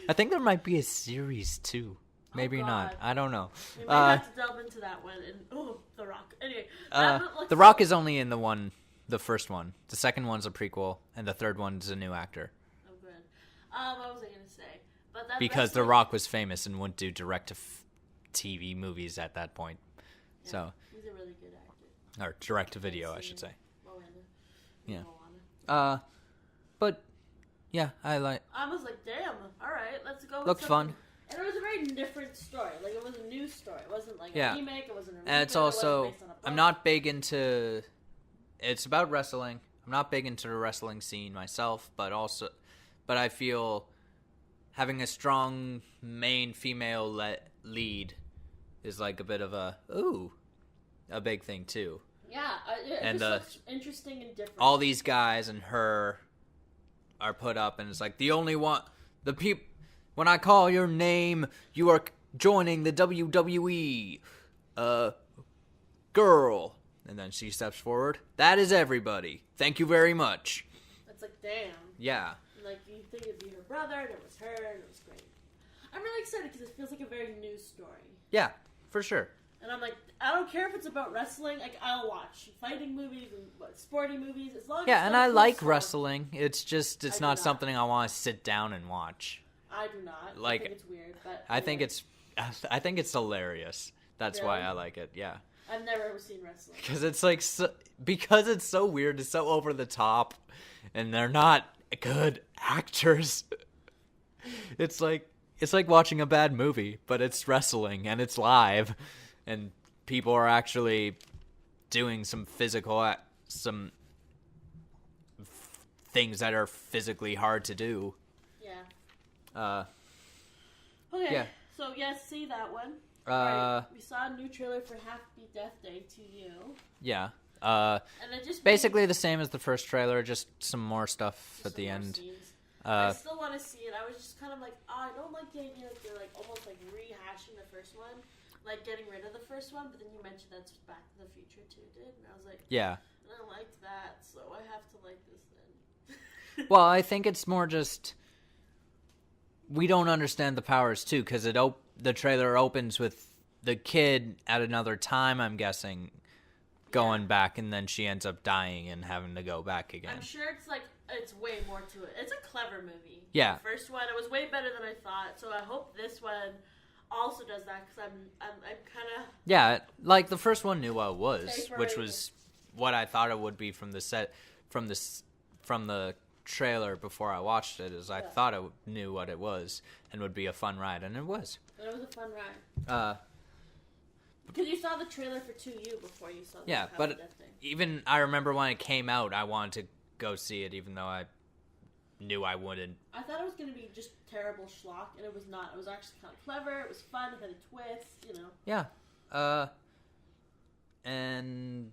I think there might be a series, too. Maybe not. I don't know. We might have to delve into that one. And The Rock. Anyway. The Rock is only in the first one. The second one's a prequel, and the third one's a new actor. Oh, good. What was I going to say? But because The Rock was famous and wouldn't do direct-to-TV movies at that point. Yeah, so he's a really good actor. Or direct-to-video, I should say. Yeah. But, yeah, I was like, damn, alright, let's go. Looked fun. And it was a very different story. Like, it was a new story. It wasn't like a remake, it wasn't a reboot. And it's also, I'm not big into, it's about wrestling. I'm not big into the wrestling scene myself, but I feel having a strong main female lead is like a bit of a big thing too. Yeah, it looks interesting and different. All these guys and her are put up, and it's like the only one, when I call your name, you are joining the WWE, girl. And then she steps forward. That is everybody. Thank you very much. It's like, damn. Yeah. Like, you think it'd be her brother, and it was her, and it was great. I'm really excited because it feels like a very new story. Yeah, for sure. And I'm like, I don't care if it's about wrestling. Like, I'll watch fighting movies and sporting movies as long as yeah, it's and I like story. wrestling. It's just it's not something I want to sit down and watch. I do not. Like, I think it's weird, but I think it's hilarious. That's why I like it. Yeah. I've never seen wrestling because it's like because it's so weird. It's so over the top, and they're not good actors. It's like watching a bad movie, but it's wrestling and it's live. And people are actually doing some things that are physically hard to do. Yeah. Okay. Yeah. So, see that one. Right. We saw a new trailer for Happy Death Day to You. Yeah. And it just basically the same as the first trailer, just some more stuff at the end. I still want to see it. I was just kind of like, I don't like the idea that they're like almost like rehashing the first one. Like, getting rid of the first one, but then you mentioned that's Back to the Future 2 did, and I was like, yeah. I don't like that, so I have to like this then. Well, I think it's more just, we don't understand the powers, too, because the trailer opens with the kid at another time, I'm guessing, going back, and then she ends up dying and having to go back again. I'm sure it's way more to it. It's a clever movie. Yeah. The first one, it was way better than I thought, so I hope this one also does that, because I'm kind of... Yeah, like the first one knew what it was, which was what I thought it would be from the trailer before I watched it, I thought it knew what it was and would be a fun ride, and it was. It was a fun ride. Because you saw the trailer for 2U before you saw the Death Thing. Even I remember when it came out, I wanted to go see it, even though I knew I wouldn't. I thought it was going to be just terrible schlock, and it was not. It was actually kind of clever. It was fun. It had a twist, Yeah. And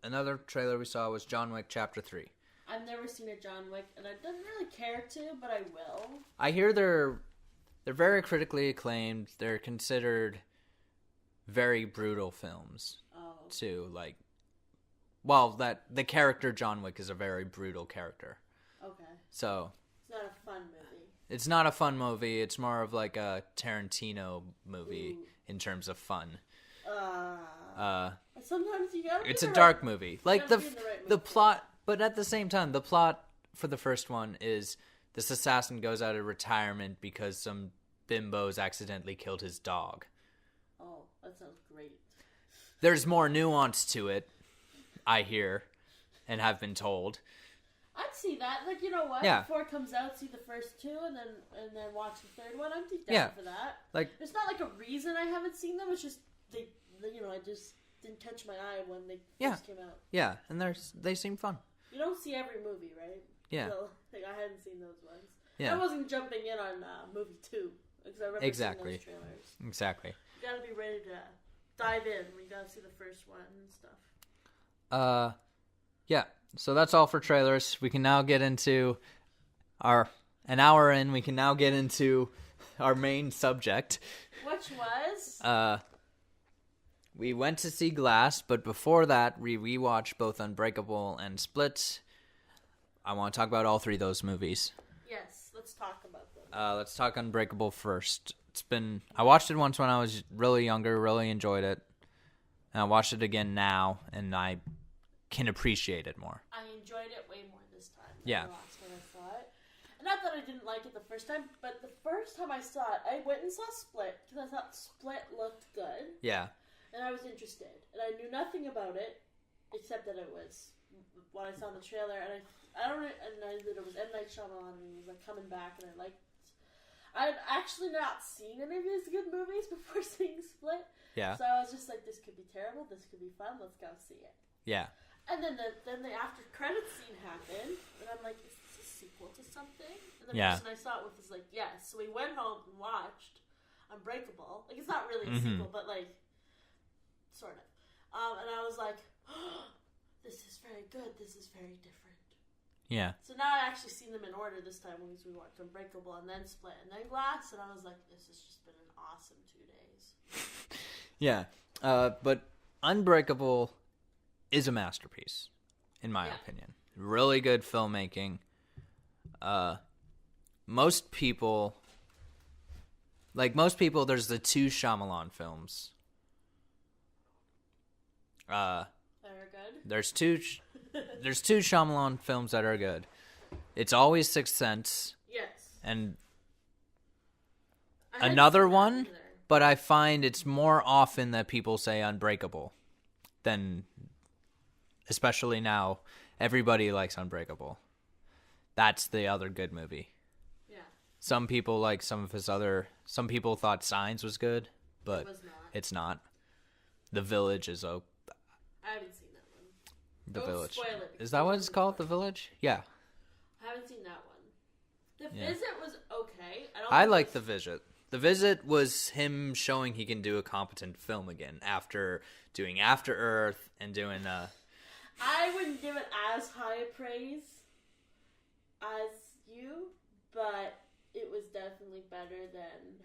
another trailer we saw was John Wick Chapter 3. I've never seen a John Wick, and I didn't really care to, but I will. I hear they're very critically acclaimed. They're considered very brutal films, too. Like, well, the character John Wick is a very brutal character. Okay. So it's not a fun movie. It's not a fun movie. It's more of like a Tarantino movie in terms of fun. Sometimes you gotta. It's a dark movie. Like the plot, but at the same time, the plot for the first one is this assassin goes out of retirement because some bimbos accidentally killed his dog. Oh, that sounds great. There's more nuance to it, I hear, and have been told. I'd see that. Like, you know what? Yeah. Before it comes out, see the first two, and then watch the third one. I'm down for that. Like, there's not like a reason I haven't seen them. It's just I just didn't catch my eye when they first came out. Yeah, and they seem fun. You don't see every movie, right? Yeah. So, I hadn't seen those ones. Yeah. I wasn't jumping in on movie 2 because I remember seeing those trailers. Exactly. You gotta be ready to dive in when you gotta see the first one and stuff. Yeah. So that's all for trailers. We can now get into an hour in. We can now get into our main subject, which was We went to see Glass, but before that, we rewatched both Unbreakable and Split. I want to talk about all three of those movies. Yes, let's talk about them. Let's talk Unbreakable first. I watched it once when I was really younger, really enjoyed it. And I watched it again now, and I can appreciate it more. I enjoyed it way more this time than the last time I saw it. And not that I didn't like it the first time, but the first time I saw it, I went and saw Split, because I thought Split looked good. Yeah. And I was interested. And I knew nothing about it, except that it was when I saw the trailer, and I don't know, and I knew it was M. Night Shyamalan, and he was like coming back, and I'd actually not seen any of his good movies before seeing Split. Yeah. So I was just like, this could be terrible, this could be fun, let's go see it. Yeah. And then the after credits scene happened, and I'm like, is this a sequel to something? And the person I saw it with was like, yes. So we went home and watched Unbreakable. Like, it's not really a sequel, but like, sort of. And I was like, oh, this is very good, this is very different. Yeah. So now I actually seen them in order this time because we watched Unbreakable and then Split and then Glass, and I was like, this has just been an awesome 2 days. Yeah. But Unbreakable is a masterpiece, in my opinion. Really good filmmaking. Most people, there's the 2 Shyamalan films. They're good? There's two Shyamalan films that are good. It's always Sixth Sense. Yes. And another one, but I find it's more often that people say Unbreakable than, especially now, everybody likes Unbreakable. That's the other good movie. Yeah. Some people like some people thought Signs was good, but it's not. The Village is I haven't seen that one. The Village. Spoil it. Is that what it's called? The Village? Yeah. I haven't seen that one. The Visit was okay. I like The Visit. The Visit was him showing he can do a competent film again after doing After Earth and doing I wouldn't give it as high a praise as you, but it was definitely better than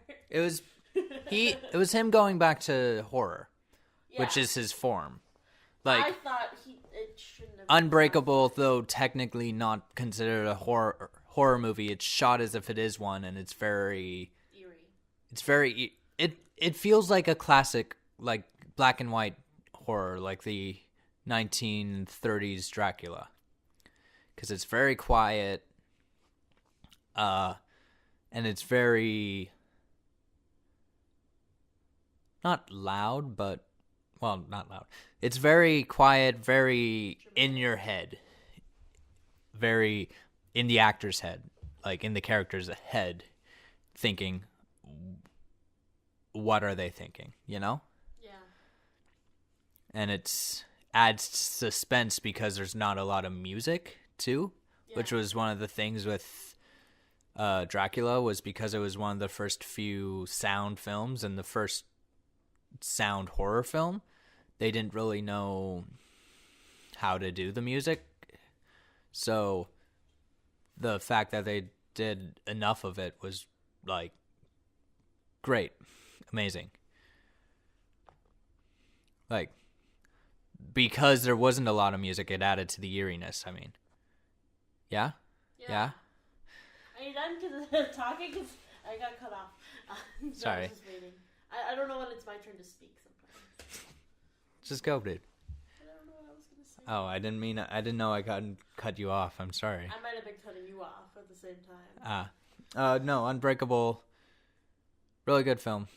Avatar. It was him going back to horror, which is his form. Like, I thought it shouldn't have Unbreakable, though technically not considered a horror movie, it's shot as if it is one, and it's very eerie. It's very it feels like a classic, like black and white horror, like the 1930s Dracula, because it's very quiet, and it's very not loud, but not loud. It's very quiet, very in your head, very in the actor's head, like in the character's head, thinking, what are they thinking, you know? Yeah. And adds suspense because there's not a lot of music, too, which was one of the things with Dracula, was because it was one of the first few sound films and the first sound horror film. They didn't really know how to do the music. So the fact that they did enough of it was like great, amazing. Like, because there wasn't a lot of music, it added to the eeriness. I mean, yeah? Are you done talking? Because I got cut off. Sorry. I was just waiting. I don't know when it's my turn to speak sometimes. Just go, dude. I don't know what I was going to say. Oh, I didn't know I cut you off. I'm sorry. I might have been cutting you off at the same time. No, Unbreakable, really good film.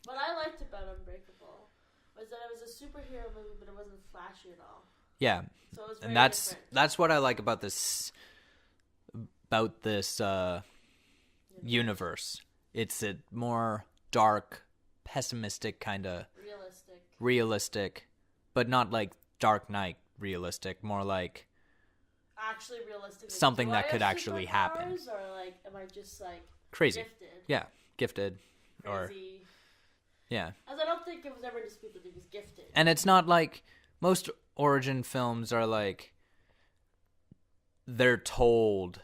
What I liked about Unbreakable was that it was a superhero movie, but it wasn't flashy at all. Yeah, so it was very and different. That's what I like about this universe. It's a more dark, pessimistic kind of realistic, but not like Dark Knight realistic. More like actually realistic, something that could actually happen. Or like, am I just like crazy? Gifted? Yeah, gifted, Crazy. Or yeah. As I don't think it was ever in dispute that he was gifted. And it's not like most origin films are like they're told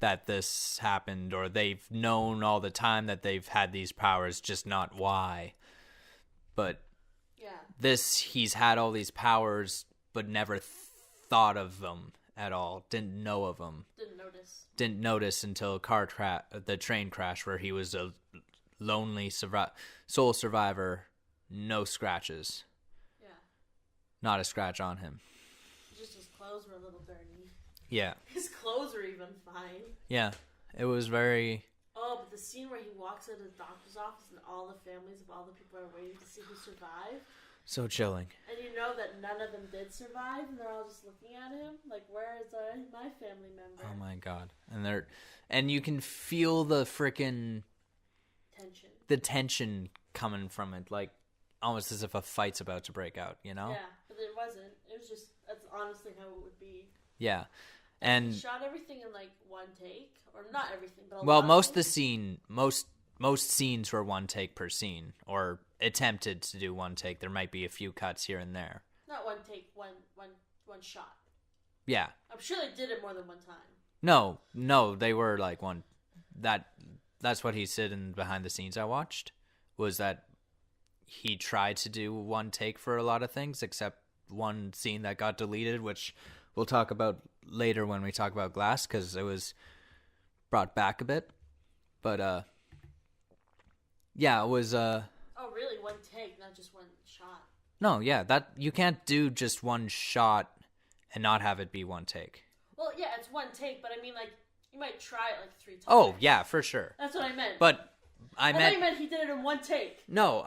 that this happened, or they've known all the time that they've had these powers, just not why. But He's had all these powers, but never thought of them at all. Didn't know of them. Didn't notice until the train crash, where he was a lonely sole survivor, no scratches. Yeah. Not a scratch on him. Just his clothes were a little dirty. Yeah. His clothes were even fine. Yeah. It was very... Oh, but the scene where he walks into the doctor's office and all the families of all the people are waiting to see who survived. So chilling. And you know that none of them did survive, and they're all just looking at him like, "Where is my family member?" Oh my god! And you can feel the freaking tension. The tension coming from it, like almost as if a fight's about to break out. You know? Yeah, but it wasn't. It was just that's honestly how it would be. Yeah, and he shot everything in like one take, or not everything, but most scenes were one take per scene, or attempted to do one take. There might be a few cuts here and there. Not one take, one shot. Yeah. I'm sure they did it more than one time. No, they were like one. That's what he said in behind the scenes I watched, was that he tried to do one take for a lot of things, except one scene that got deleted, which we'll talk about later when we talk about Glass, because it was brought back a bit. But yeah, it was Oh, really? One take, not just one shot? No, yeah, that you can't do just one shot and not have it be one take. Well, yeah, it's one take, but I mean, like, you might try it like 3 times. Oh, yeah, for sure. That's what I meant. But I thought you meant he did it in one take. No,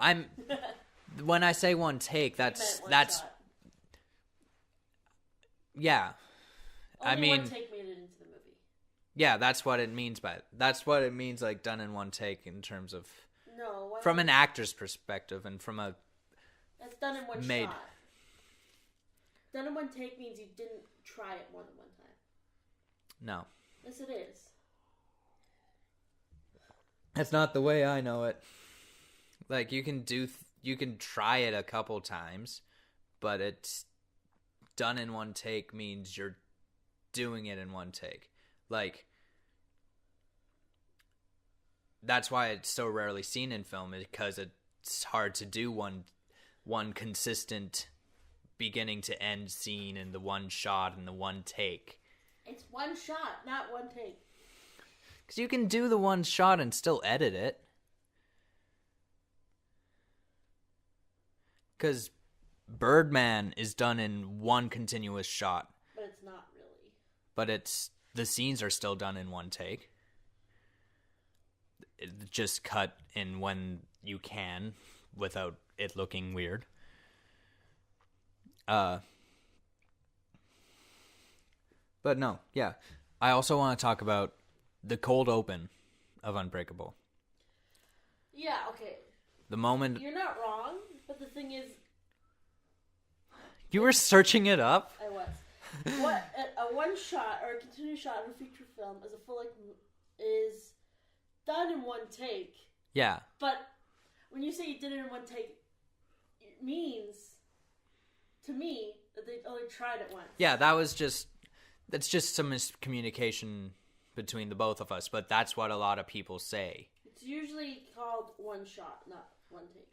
when I say one take, that's shot. Yeah. Only I mean, one take made it into the movie. Yeah, that's what it means that's what it means, like, done in one take, in terms of from an actor's perspective, and from a that's done in one shot. Done in one take means you didn't try it more than one time. No. Yes, it is. That's not the way I know it. Like, you can try it a couple times, but it's done in one take means you're doing it in one take. Like, that's why it's so rarely seen in film, because it's hard to do one consistent beginning to end scene in the one shot and the one take. It's one shot, not one take. Because you can do the one shot and still edit it. Because Birdman is done in one continuous shot. But it's not really. But the scenes are still done in one take. Just cut in when you can, without it looking weird. But no, yeah. I also want to talk about the cold open of Unbreakable. Yeah, okay. The moment... You're not wrong, but the thing is... You were searching it up? I was. What a one shot or a continuous shot in a feature film as a full length is done in one take. Yeah. But when you say you did it in one take, it means to me that they only tried it once. Yeah, that's just some miscommunication between the both of us, but that's what a lot of people say. It's usually called one shot, not one take.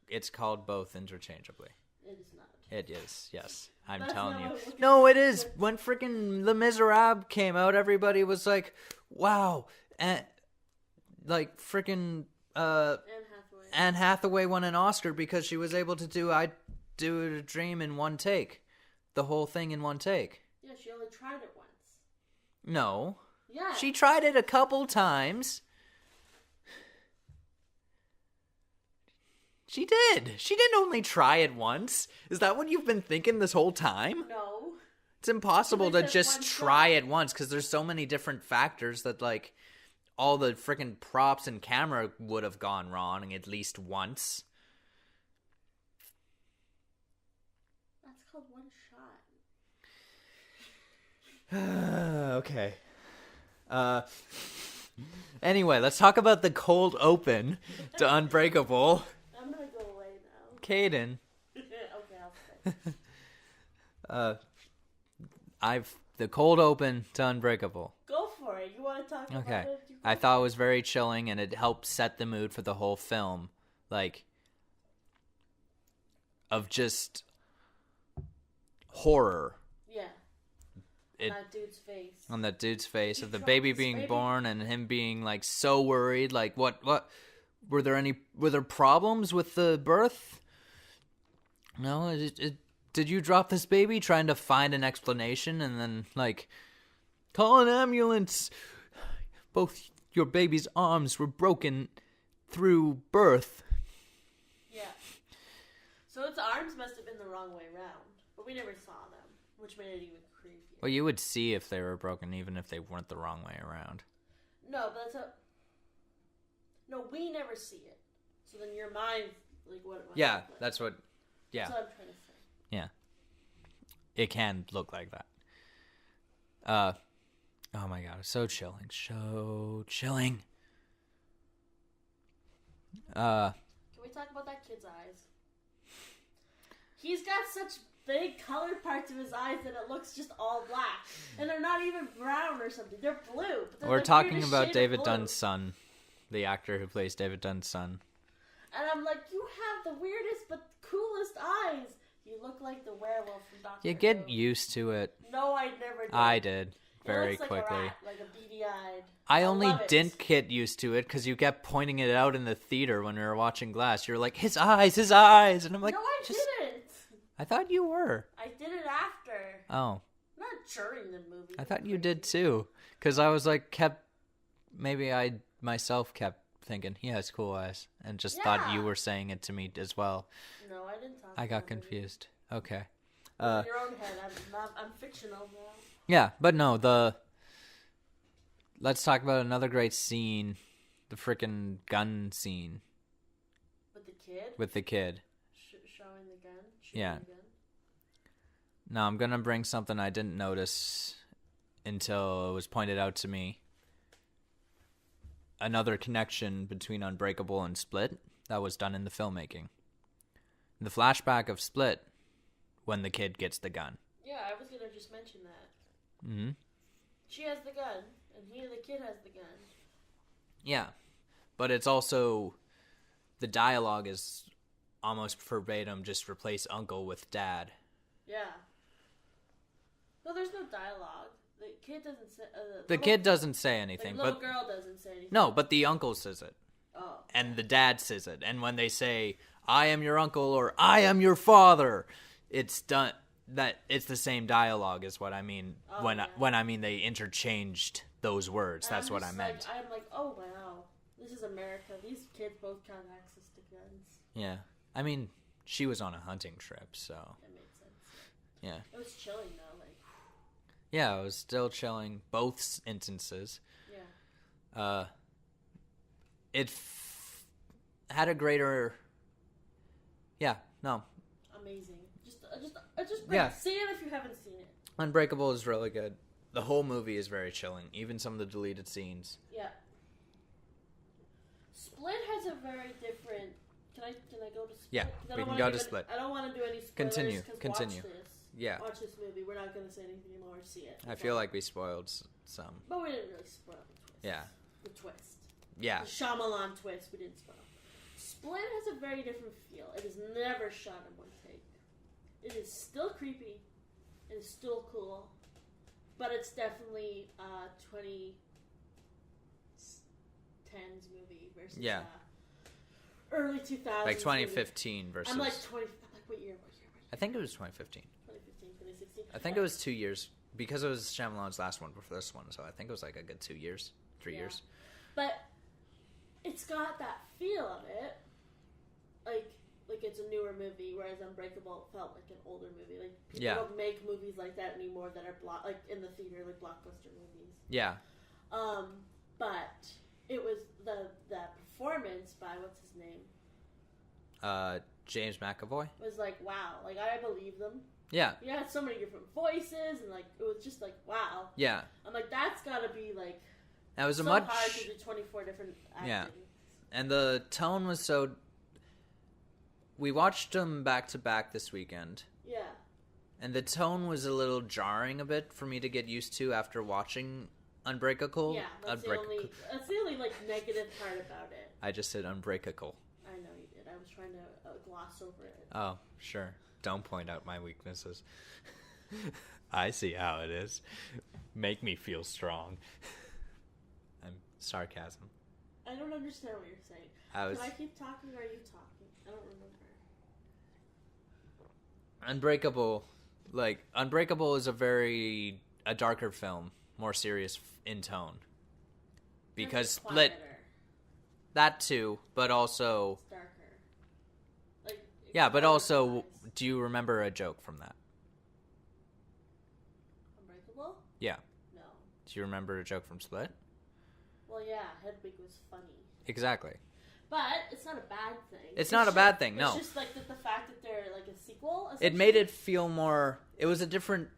It's called both interchangeably. It is not. It is, yes. I'm telling you. No, it is. When freaking Les Miserables came out, everybody was like, wow. And, like, freaking Anne Hathaway won an Oscar because she was able to do I Do a Dream in one take. The whole thing in one take. Yeah, she only tried it once. No. Yeah. She tried it a couple times. She did. She didn't only try it once. Is that what you've been thinking this whole time? No. It's impossible to just try it once, because there's so many different factors that, like, all the freaking props and camera would have gone wrong at least once. That's called one shot. Okay. Anyway, let's talk about the cold open to Unbreakable. I'm gonna go away now. Caden. Okay, I'll stay. The cold open to Unbreakable. Go for it. You want to talk about Okay. it? I thought it was very chilling, and it helped set the mood for the whole film. Like, of just horror. Yeah. On that dude's face of the baby being born and him being like so worried. Like, what were there problems with the birth? No, did you drop this baby? Trying to find an explanation and then like, call an ambulance. Both your baby's arms were broken through birth. Yeah. So its arms must have been the wrong way around, but we never saw them, which made it even creepier. Well, you would see if they were broken, even if they weren't the wrong way around. No, but no, we never see it. So then your mind, like, what? Yeah, that's what. Yeah. That's what I'm trying to say. Yeah. It can look like that. Oh my god, it's so chilling. So chilling. Can we talk about that kid's eyes? He's got such big colored parts of his eyes that it looks just all black. And they're not even brown or something. They're blue. But we're talking about David Dunn's son. The actor who plays David Dunn's son. And I'm like, you have the weirdest but coolest eyes. You look like the werewolf from Doctor You get used to it. No, I never did. I did. Very quickly. Like a rat, like a beady-eyed. I only didn't get used to it because you kept pointing it out in the theater when we were watching Glass. You were like, his eyes, and I'm like, no, I didn't. I thought you were. I did it after. Oh. Not during the movie. I thought you did too, because I was like, maybe I myself kept thinking he has cool eyes, and just thought you were saying it to me as well. No, I didn't talk. I got confused. Okay. In your own head, I'm fictional now. Yeah, but no, let's talk about another great scene, the frickin' gun scene. With the kid? Showing the gun? Yeah. The gun? Now, I'm gonna bring something I didn't notice until it was pointed out to me. Another connection between Unbreakable and Split that was done in the filmmaking. The flashback of Split, when the kid gets the gun. Yeah, I was gonna just mention that. Mm-hmm. She has the gun, and the kid has the gun. Yeah, but it's also, the dialogue is almost verbatim, just replace uncle with dad. Yeah. No, there's no dialogue. The kid doesn't say... the kid doesn't say anything. The little girl doesn't say anything. No, but the uncle says it. Oh. And the dad says it. And when they say, I am your uncle, or I am your father, it's done... That it's the same dialogue is what I mean when I mean they interchanged those words. That's what I meant. I'm like, oh wow, this is America. These kids both have access to guns. Yeah, I mean, she was on a hunting trip, so it made sense. Yeah, it was chilling though. Like, yeah, it was still chilling. Both instances. Yeah. It had a greater. Yeah. No. Amazing. Just see it if you haven't seen it. Unbreakable is really good. The whole movie is very chilling, even some of the deleted scenes. Yeah. Split has a very different. Can I go to Split? Yeah, we can go to Split. I don't want to do any spoilers. Continue. Watch this. Yeah. Watch this movie. We're not going to say anything anymore. See it. I feel like we spoiled some. But we didn't really spoil the twist. Yeah. The twist. Yeah. The Shyamalan twist. We didn't spoil. Split has a very different feel. It is never shot in one take. It is still creepy. It is still cool. But it's definitely 2010s movie versus early 2000s. Like 2015 versus... I'm like, what year? I think it was 2015. 2015, 2016. I think it was 2 years. Because it was Shyamalan's last one before this one. So I think it was like a good 2 years. 3 years. But it's got that feel of it. Like it's a newer movie, whereas Unbreakable felt like an older movie. Like people don't make movies like that anymore that are like in the theater, like blockbuster movies. Yeah. But it was the performance by what's his name? James McAvoy. Was like wow, like I believe them. Yeah. He had so many different voices, and like it was just like wow. Yeah. I'm like that's gotta be like. That was so hard to do 24 different acting. Yeah. And the tone was so. We watched them back to back this weekend. Yeah. And the tone was a little jarring a bit for me to get used to after watching Unbreakable. Yeah, that's the only like negative part about it. I just said Unbreakable. I know you did. I'm was trying to gloss over it. Oh, sure. Don't point out my weaknesses. I see how it is. Make me feel strong. I'm sarcasm. I don't understand what you're saying. Can I keep talking or are you talking? I don't remember. Unbreakable is a darker film, more serious in tone. Because Split, that too, but also... It's darker. Yeah, but also, do you remember a joke from that? Unbreakable? Yeah. No. Do you remember a joke from Split? Well, yeah, Hedwig was funny. Exactly. But it's not a bad thing. It's not a bad thing, no. It's just like the fact that they're like a sequel. It made it feel more... It was a different...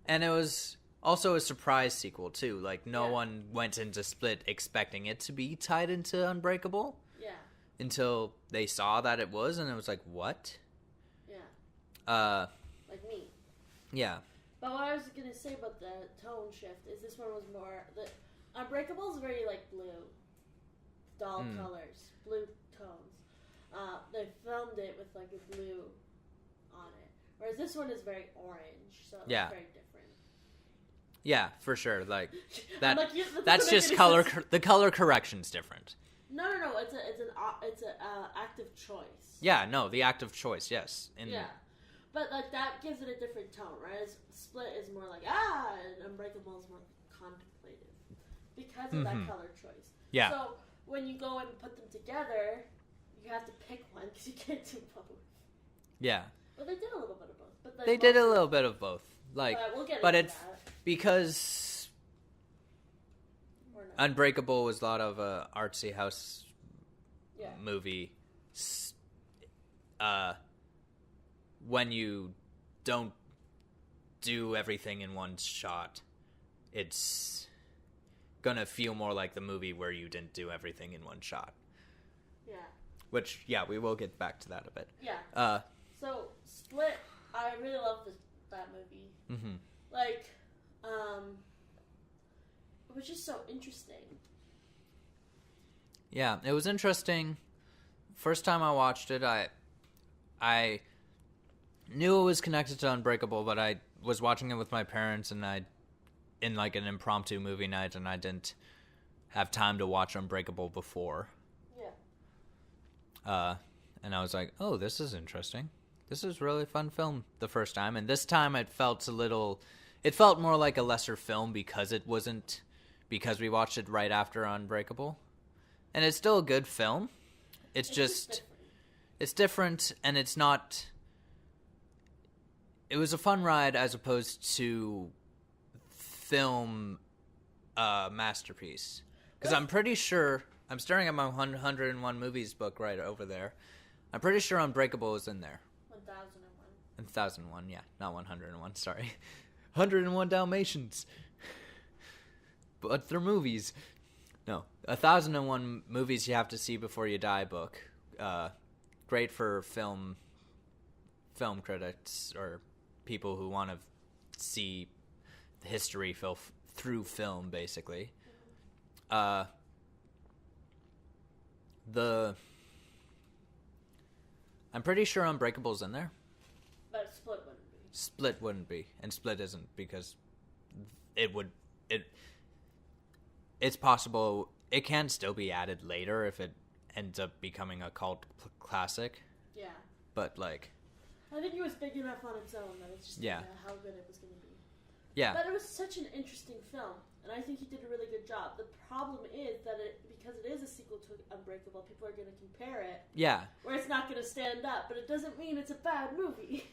And it was also a surprise sequel, too. Like, no one went into Split expecting it to be tied into Unbreakable. Yeah. Until they saw that it was, and it was like, what? Yeah. Like me. Yeah. But what I was going to say about the tone shift is this one was more... Unbreakable is very, like, blue. Dull colors. Blue tones. They filmed it with, like, a blue on it. Whereas this one is very orange, so it's very different. Yeah, for sure. Like, that. Like, that's just color... the color correction's different. No. It's an active choice. Yeah, no, the active choice, yes. But, like, that gives it a different tone, right? Split is more like, and Unbreakable is more contemplative. Because of that color choice. Yeah. So, when you go and put them together, you have to pick one because you can't do both. Yeah. Well, they did a little bit of both. But they did a little bit of both. Like, we'll get but into it that. Because Unbreakable was a lot of artsy house movie. When you don't do everything in one shot, it's gonna feel more like the movie where you didn't do everything in one shot. Yeah. Which, we will get back to that a bit. Yeah. So, Split, I really love that movie. Mm-hmm. Like, it was just so interesting. Yeah, it was interesting. First time I watched it, I knew it was connected to Unbreakable, but I was watching it with my parents, and in like an impromptu movie night, and I didn't have time to watch Unbreakable before. Yeah. And I was like, oh, this is interesting. This is a really fun film the first time. And this time it felt more like a lesser film because we watched it right after Unbreakable. And it's still a good film. It's different, and it's not... It was a fun ride as opposed to film masterpiece. Because I'm pretty sure... I'm staring at my 101 Movies book right over there. I'm pretty sure Unbreakable is in there. 1001. 1001, yeah. Not 101, sorry. 101 Dalmatians. But they're movies. No. 1001 Movies You Have to See Before You Die book. Great for film critics or people who want to see the history through film, basically. I'm pretty sure Unbreakable's in there. But Split wouldn't be. Split wouldn't be, and Split isn't because it's possible it can still be added later if it ends up becoming a cult classic. Yeah. But like, I think it was big enough on its own that it's just how good it was going to be. Yeah. But it was such an interesting film, and I think he did a really good job. The problem is that because it is a sequel to Unbreakable, people are going to compare it. Yeah. Where it's not going to stand up, but it doesn't mean it's a bad movie.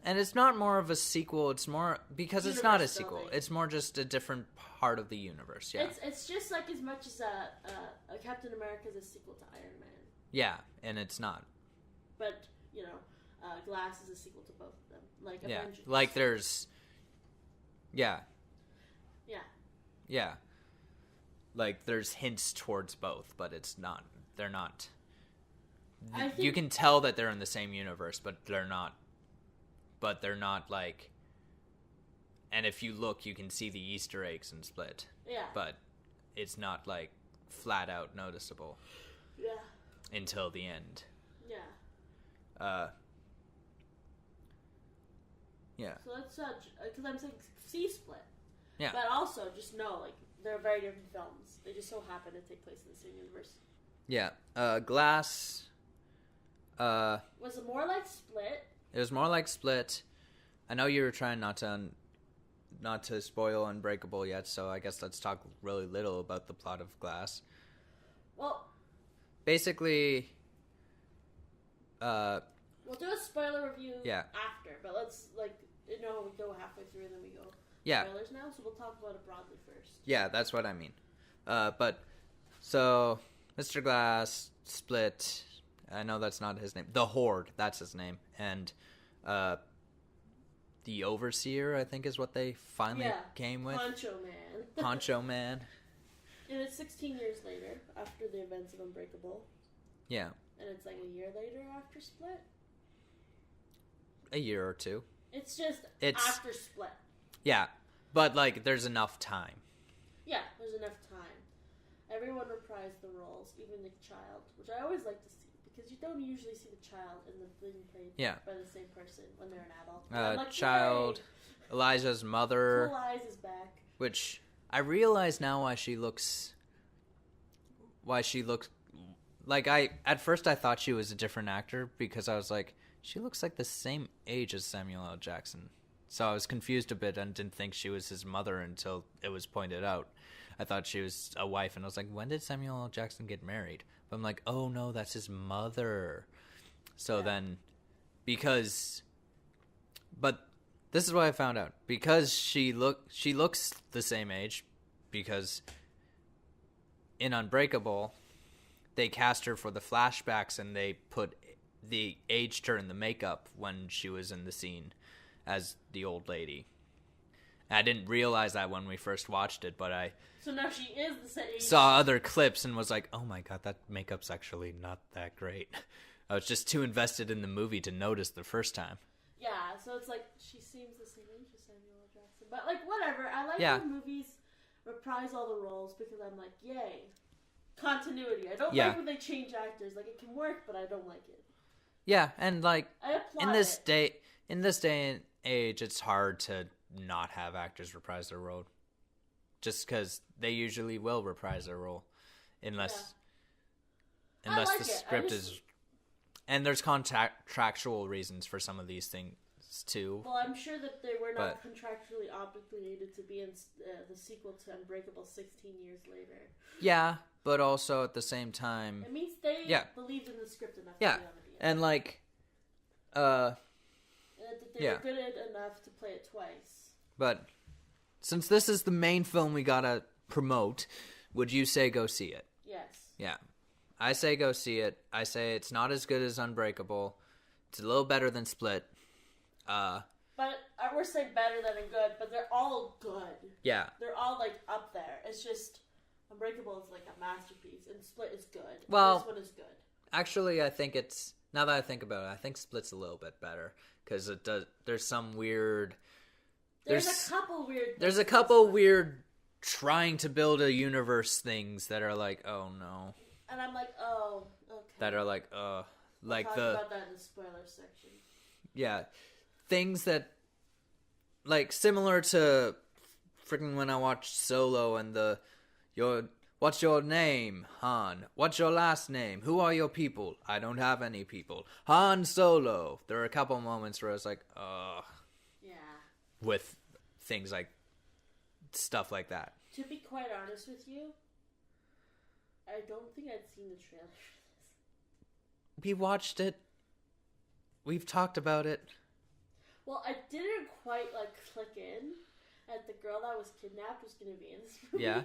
And it's not more of a sequel. It's more because it's not a sequel. It's more just a different part of the universe. Yeah. It's just like as much as a Captain America is a sequel to Iron Man. Yeah, and it's not. But Glass is a sequel to both of them. Like Avengers. Like there's. Yeah. Yeah. Yeah. Like there's hints towards both, but it's not. They're not. You can tell that they're in the same universe, but they're not. But they're not like. And if you look, you can see the Easter eggs in Split. Yeah. But it's not like flat out noticeable. Yeah. Until the end. Yeah. Yeah. So that's such, because I'm saying see Split. Yeah. But also, just know, like, they're very different films. They just so happen to take place in the same universe. Yeah. Glass. Was it more like Split? It was more like Split. I know you were trying not to spoil Unbreakable yet, so I guess let's talk really little about the plot of Glass. Well, basically, we'll do a spoiler review after, but let's, like, we go halfway through and then we go spoilers now, so we'll talk about it broadly first. Yeah, that's what I mean. But, so, Mr. Glass, Split, I know that's not his name, The Horde, that's his name, and, the Overseer, I think is what they finally came with. Poncho Man. And it's 16 years later, after the events of Unbreakable. Yeah. And it's like a year later after Split? A year or two. It's just after Split. Yeah, but, like, there's enough time. Yeah, there's enough time. Everyone reprised the roles, even the child, which I always like to see, because you don't usually see the child in the thing played by the same person when they're an adult. Like, child, yay! Elijah's mother. Cool Eyes is back. Which, I realize now why she looks... Like, at first I thought she was a different actor, because I was like, she looks like the same age as Samuel L. Jackson. So I was confused a bit and didn't think she was his mother until it was pointed out. I thought she was a wife, and I was like, when did Samuel L. Jackson get married? But I'm like, oh no, that's his mother. So then, but this is what I found out. Because she looks the same age, because in Unbreakable, they cast her for the flashbacks and they aged her in the makeup when she was in the scene as the old lady. I didn't realize that when we first watched it, but so now she is the same age. Saw other clips and was like, oh my god, that makeup's actually not that great. I was just too invested in the movie to notice the first time. Yeah, so it's like, she seems the same age as Samuel L. Jackson. But, like, whatever. I like when movies reprise all the roles, because I'm like, yay. Continuity. I don't like when they change actors. Like, it can work, but I don't like it. Yeah, and, like, I applaud in this day and age, it's hard to not have actors reprise their role. Just because they usually will reprise their role. Unless the script is... And there's contractual reasons for some of these things, too. Well, I'm sure that they were not contractually obligated to be in the sequel to Unbreakable 16 years later. Yeah, but also at the same time... It means they believed in the script enough to be on it. And, like... they were good enough to play it twice. But since this is the main film we gotta promote, would you say go see it? Yes. Yeah. I say go see it. I say it's not as good as Unbreakable. It's a little better than Split. But we're saying better than good, but they're all good. Yeah. They're all, like, up there. It's just Unbreakable is, like, a masterpiece, and Split is good. Well, this one is good. Actually, I think it's... Now that I think about it, I think Split's a little bit better. Because it does... There's some weird... There's a couple weird... There's a couple weird trying to build a universe things that are like, oh, no. And I'm like, oh, okay. That are like, like we'll talk about that in the spoiler section. Yeah. Things that... Like, similar to freaking when I watched Solo and what's your name, Han? What's your last name? Who are your people? I don't have any people. Han Solo. There are a couple moments where I was like, ugh. Yeah. With things like, stuff like that. To be quite honest with you, I don't think I'd seen the trailer for this. We watched it. We've talked about it. Well, I didn't quite, like, click in that the girl that was kidnapped was going to be in this movie. Yeah.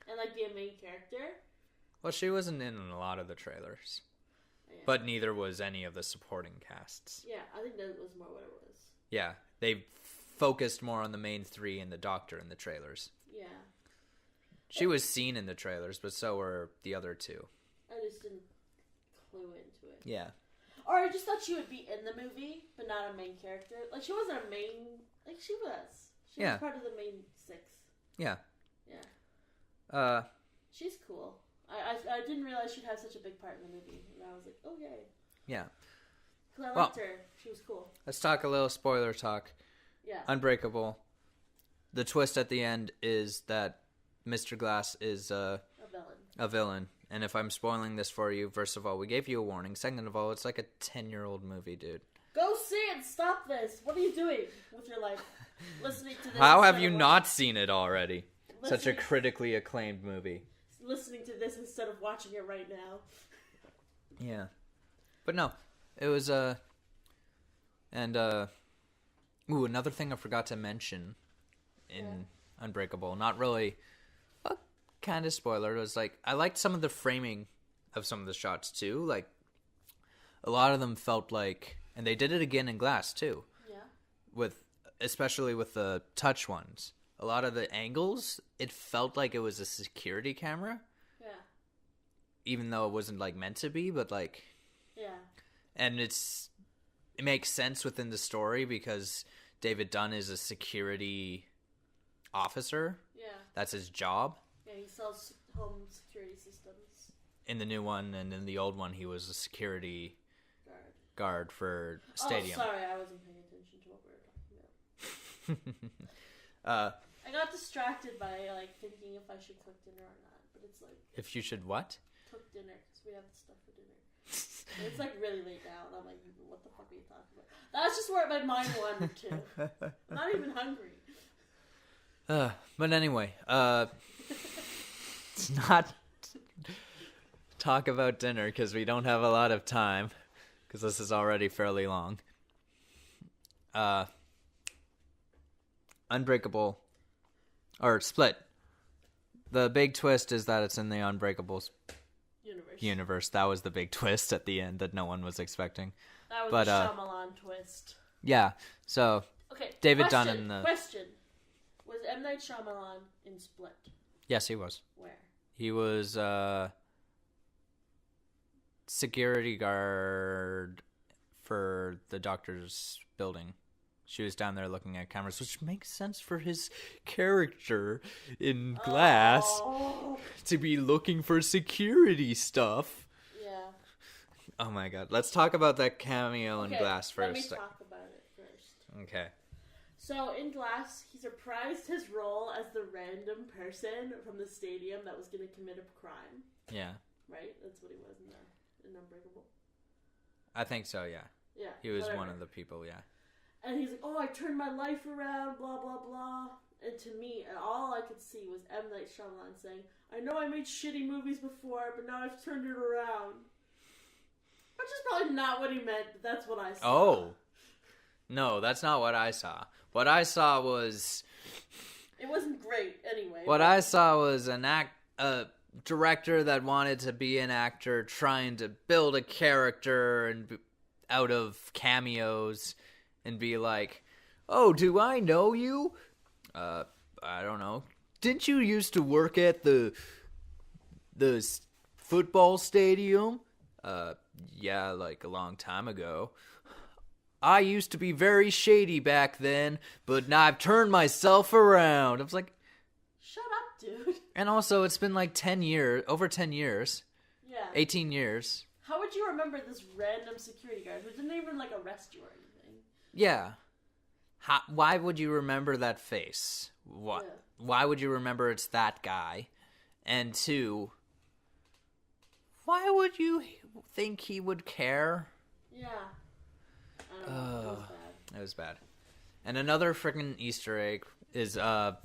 And, like, be a main character. Well, she wasn't in a lot of the trailers. Yeah. But neither was any of the supporting casts. Yeah, I think that was more what it was. Yeah, they focused more on the main three and the Doctor in the trailers. Yeah. She was seen in the trailers, but so were the other two. I just didn't clue into it. Yeah. Or I just thought she would be in the movie, but not a main character. Like, she wasn't a main... Like, she was. She was part of the main six. Yeah. Yeah. She's cool. I didn't realize she'd have such a big part in the movie. And I was like, oh, yay. Yeah. Because I liked her. She was cool. Let's talk a little spoiler talk. Yeah. Unbreakable. The twist at the end is that Mr. Glass is a villain. And if I'm spoiling this for you, first of all, we gave you a warning. Second of all, it's like a 10-year-old movie, dude. Go see it. Stop this. What are you doing with your life? Listening to this. How have you not seen it already? Such a critically acclaimed movie. Listening to this instead of watching it right now. Yeah. But no, it was, another thing I forgot to mention in Unbreakable, not really a kind of spoiler, it was like, I liked some of the framing of some of the shots too, like, a lot of them felt like, and they did it again in Glass too. Yeah. Especially with the touch ones. A lot of the angles, it felt like it was a security camera. Yeah. Even though it wasn't, like, meant to be, but, like... Yeah. And it makes sense within the story because David Dunn is a security officer. Yeah. That's his job. Yeah, he sells home security systems. In the new one, and in the old one, he was a security guard for Stadium. Oh, sorry, I wasn't paying attention to what we were talking about. I got distracted by, like, thinking if I should cook dinner or not, but it's like... If you should what? Cook dinner, because we have stuff for dinner. It's, like, really late now, and I'm like, what the fuck are you talking about? That's just where my mind wandered to. I'm not even hungry. But anyway, it's not talk about dinner, because we don't have a lot of time, because this is already fairly long. Unbreakable... Or Split. The big twist is that it's in the Unbreakable universe. That was the big twist at the end that no one was expecting. That was a Shyamalan twist. Yeah. So, okay, David Dunn in the... Question. Was M. Night Shyamalan in Split? Yes, he was. Where? He was security guard for the doctor's building. She was down there looking at cameras, which makes sense for his character in Glass to be looking for security stuff. Yeah. Oh my god. Let's talk about that cameo in Glass first. Let me talk about it first. Okay. So in Glass, he surprised his role as the random person from the stadium that was going to commit a crime. Yeah. Right? That's what he was in Unbreakable. I think so, yeah. Yeah. He was one of the people, yeah. And he's like, oh, I turned my life around, blah, blah, blah. And to me, all I could see was M. Night Shyamalan saying, I know I made shitty movies before, but now I've turned it around. Which is probably not what he meant, but that's what I saw. Oh. No, that's not what I saw. What I saw was... It wasn't great, anyway. What I saw was a director that wanted to be an actor, trying to build a character and out of cameos... And be like, oh, do I know you? I don't know. Didn't you used to work at the football stadium? Yeah, like a long time ago. I used to be very shady back then, but now I've turned myself around. I was like, shut up, dude. And also, it's been like 10 years, over 10 years. Yeah. 18 years. How would you remember this random security guard who didn't even, like, arrest you or anything? Yeah. Why would you remember that face? What? Yeah. Why would you remember it's that guy? And two, why would you think he would care? Yeah. I don't know. It was bad. It was bad. And another freaking Easter egg is, freaking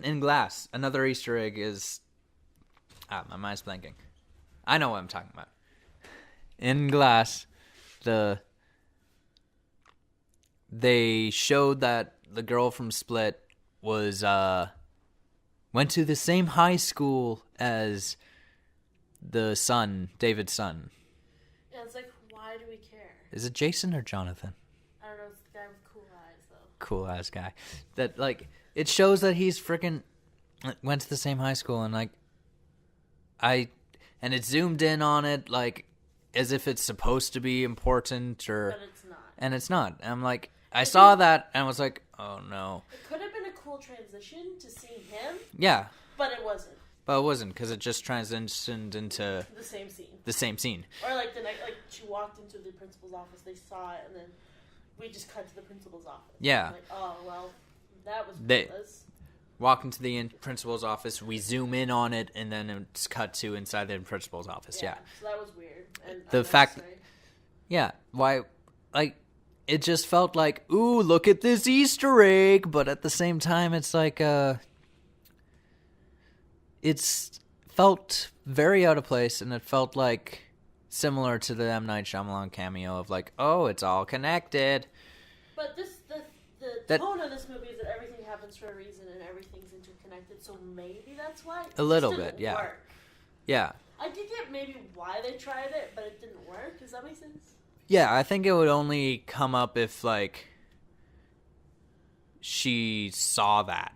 in Glass. Another Easter egg is, my mind's blanking. I know what I'm talking about. In Glass, they showed that the girl from Split was went to the same high school as the son, David's son. Yeah, it's like, why do we care? Is it Jason or Jonathan? I don't know, it's the guy with cool eyes, though. Cool ass guy. That, like, it shows that he's freaking went to the same high school, and like and it zoomed in on it, like, as if it's supposed to be important, or... But it's not. And it's not. And I'm like, I saw that, and I was like, oh, no. It could have been a cool transition to seeing him. Yeah. But it wasn't. But it wasn't, because it just transitioned into the same scene. The same scene. Or like the night, like she walked into the principal's office, they saw it, and then we just cut to the principal's office. Yeah. Like, oh well, that was pointless. Walk into the principal's office, we zoom in on it, and then it's cut to inside the principal's office. Yeah. So that was weird. And the fact, yeah, why, like, it just felt like, ooh, look at this Easter egg, but at the same time, it's like, it's felt very out of place, and it felt like similar to the M. Night Shyamalan cameo of like, oh, it's all connected. But the tone of this movie is that everything happens for a reason and everything's interconnected, so maybe that's why. A little bit, yeah. Work. Yeah. I did get maybe why they tried it, but it didn't work. Does that make sense? Yeah, I think it would only come up if, like, she saw that.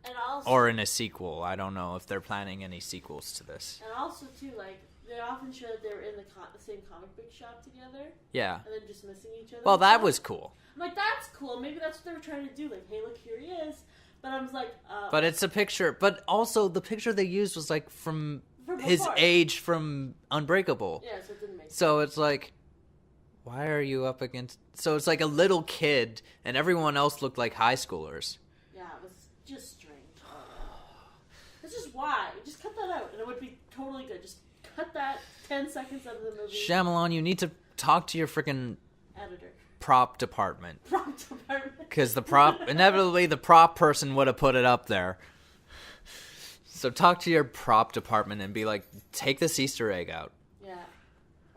And also, or in a sequel. I don't know if they're planning any sequels to this. And also, too, like, they often show that they were in the same comic book shop together. Yeah. And then just missing each other. Well, that was cool. I'm like, that's cool. Maybe that's what they were trying to do. Like, hey, look, here he is. But I was like, But it's a picture. But also, the picture they used was, like, from his age from Unbreakable. Yeah, so it didn't make sense. So it's like, why are you up against... So it's like a little kid, and everyone else looked like high schoolers. Yeah, it was just strange. That's just why. Just cut that out, and it would be totally good. Just cut that 10 seconds out of the movie. Shyamalan, you need to talk to your freaking... editor. Prop department. Prop department. Because inevitably the prop person would have put it up there. So talk to your prop department and be like, take this Easter egg out. Yeah.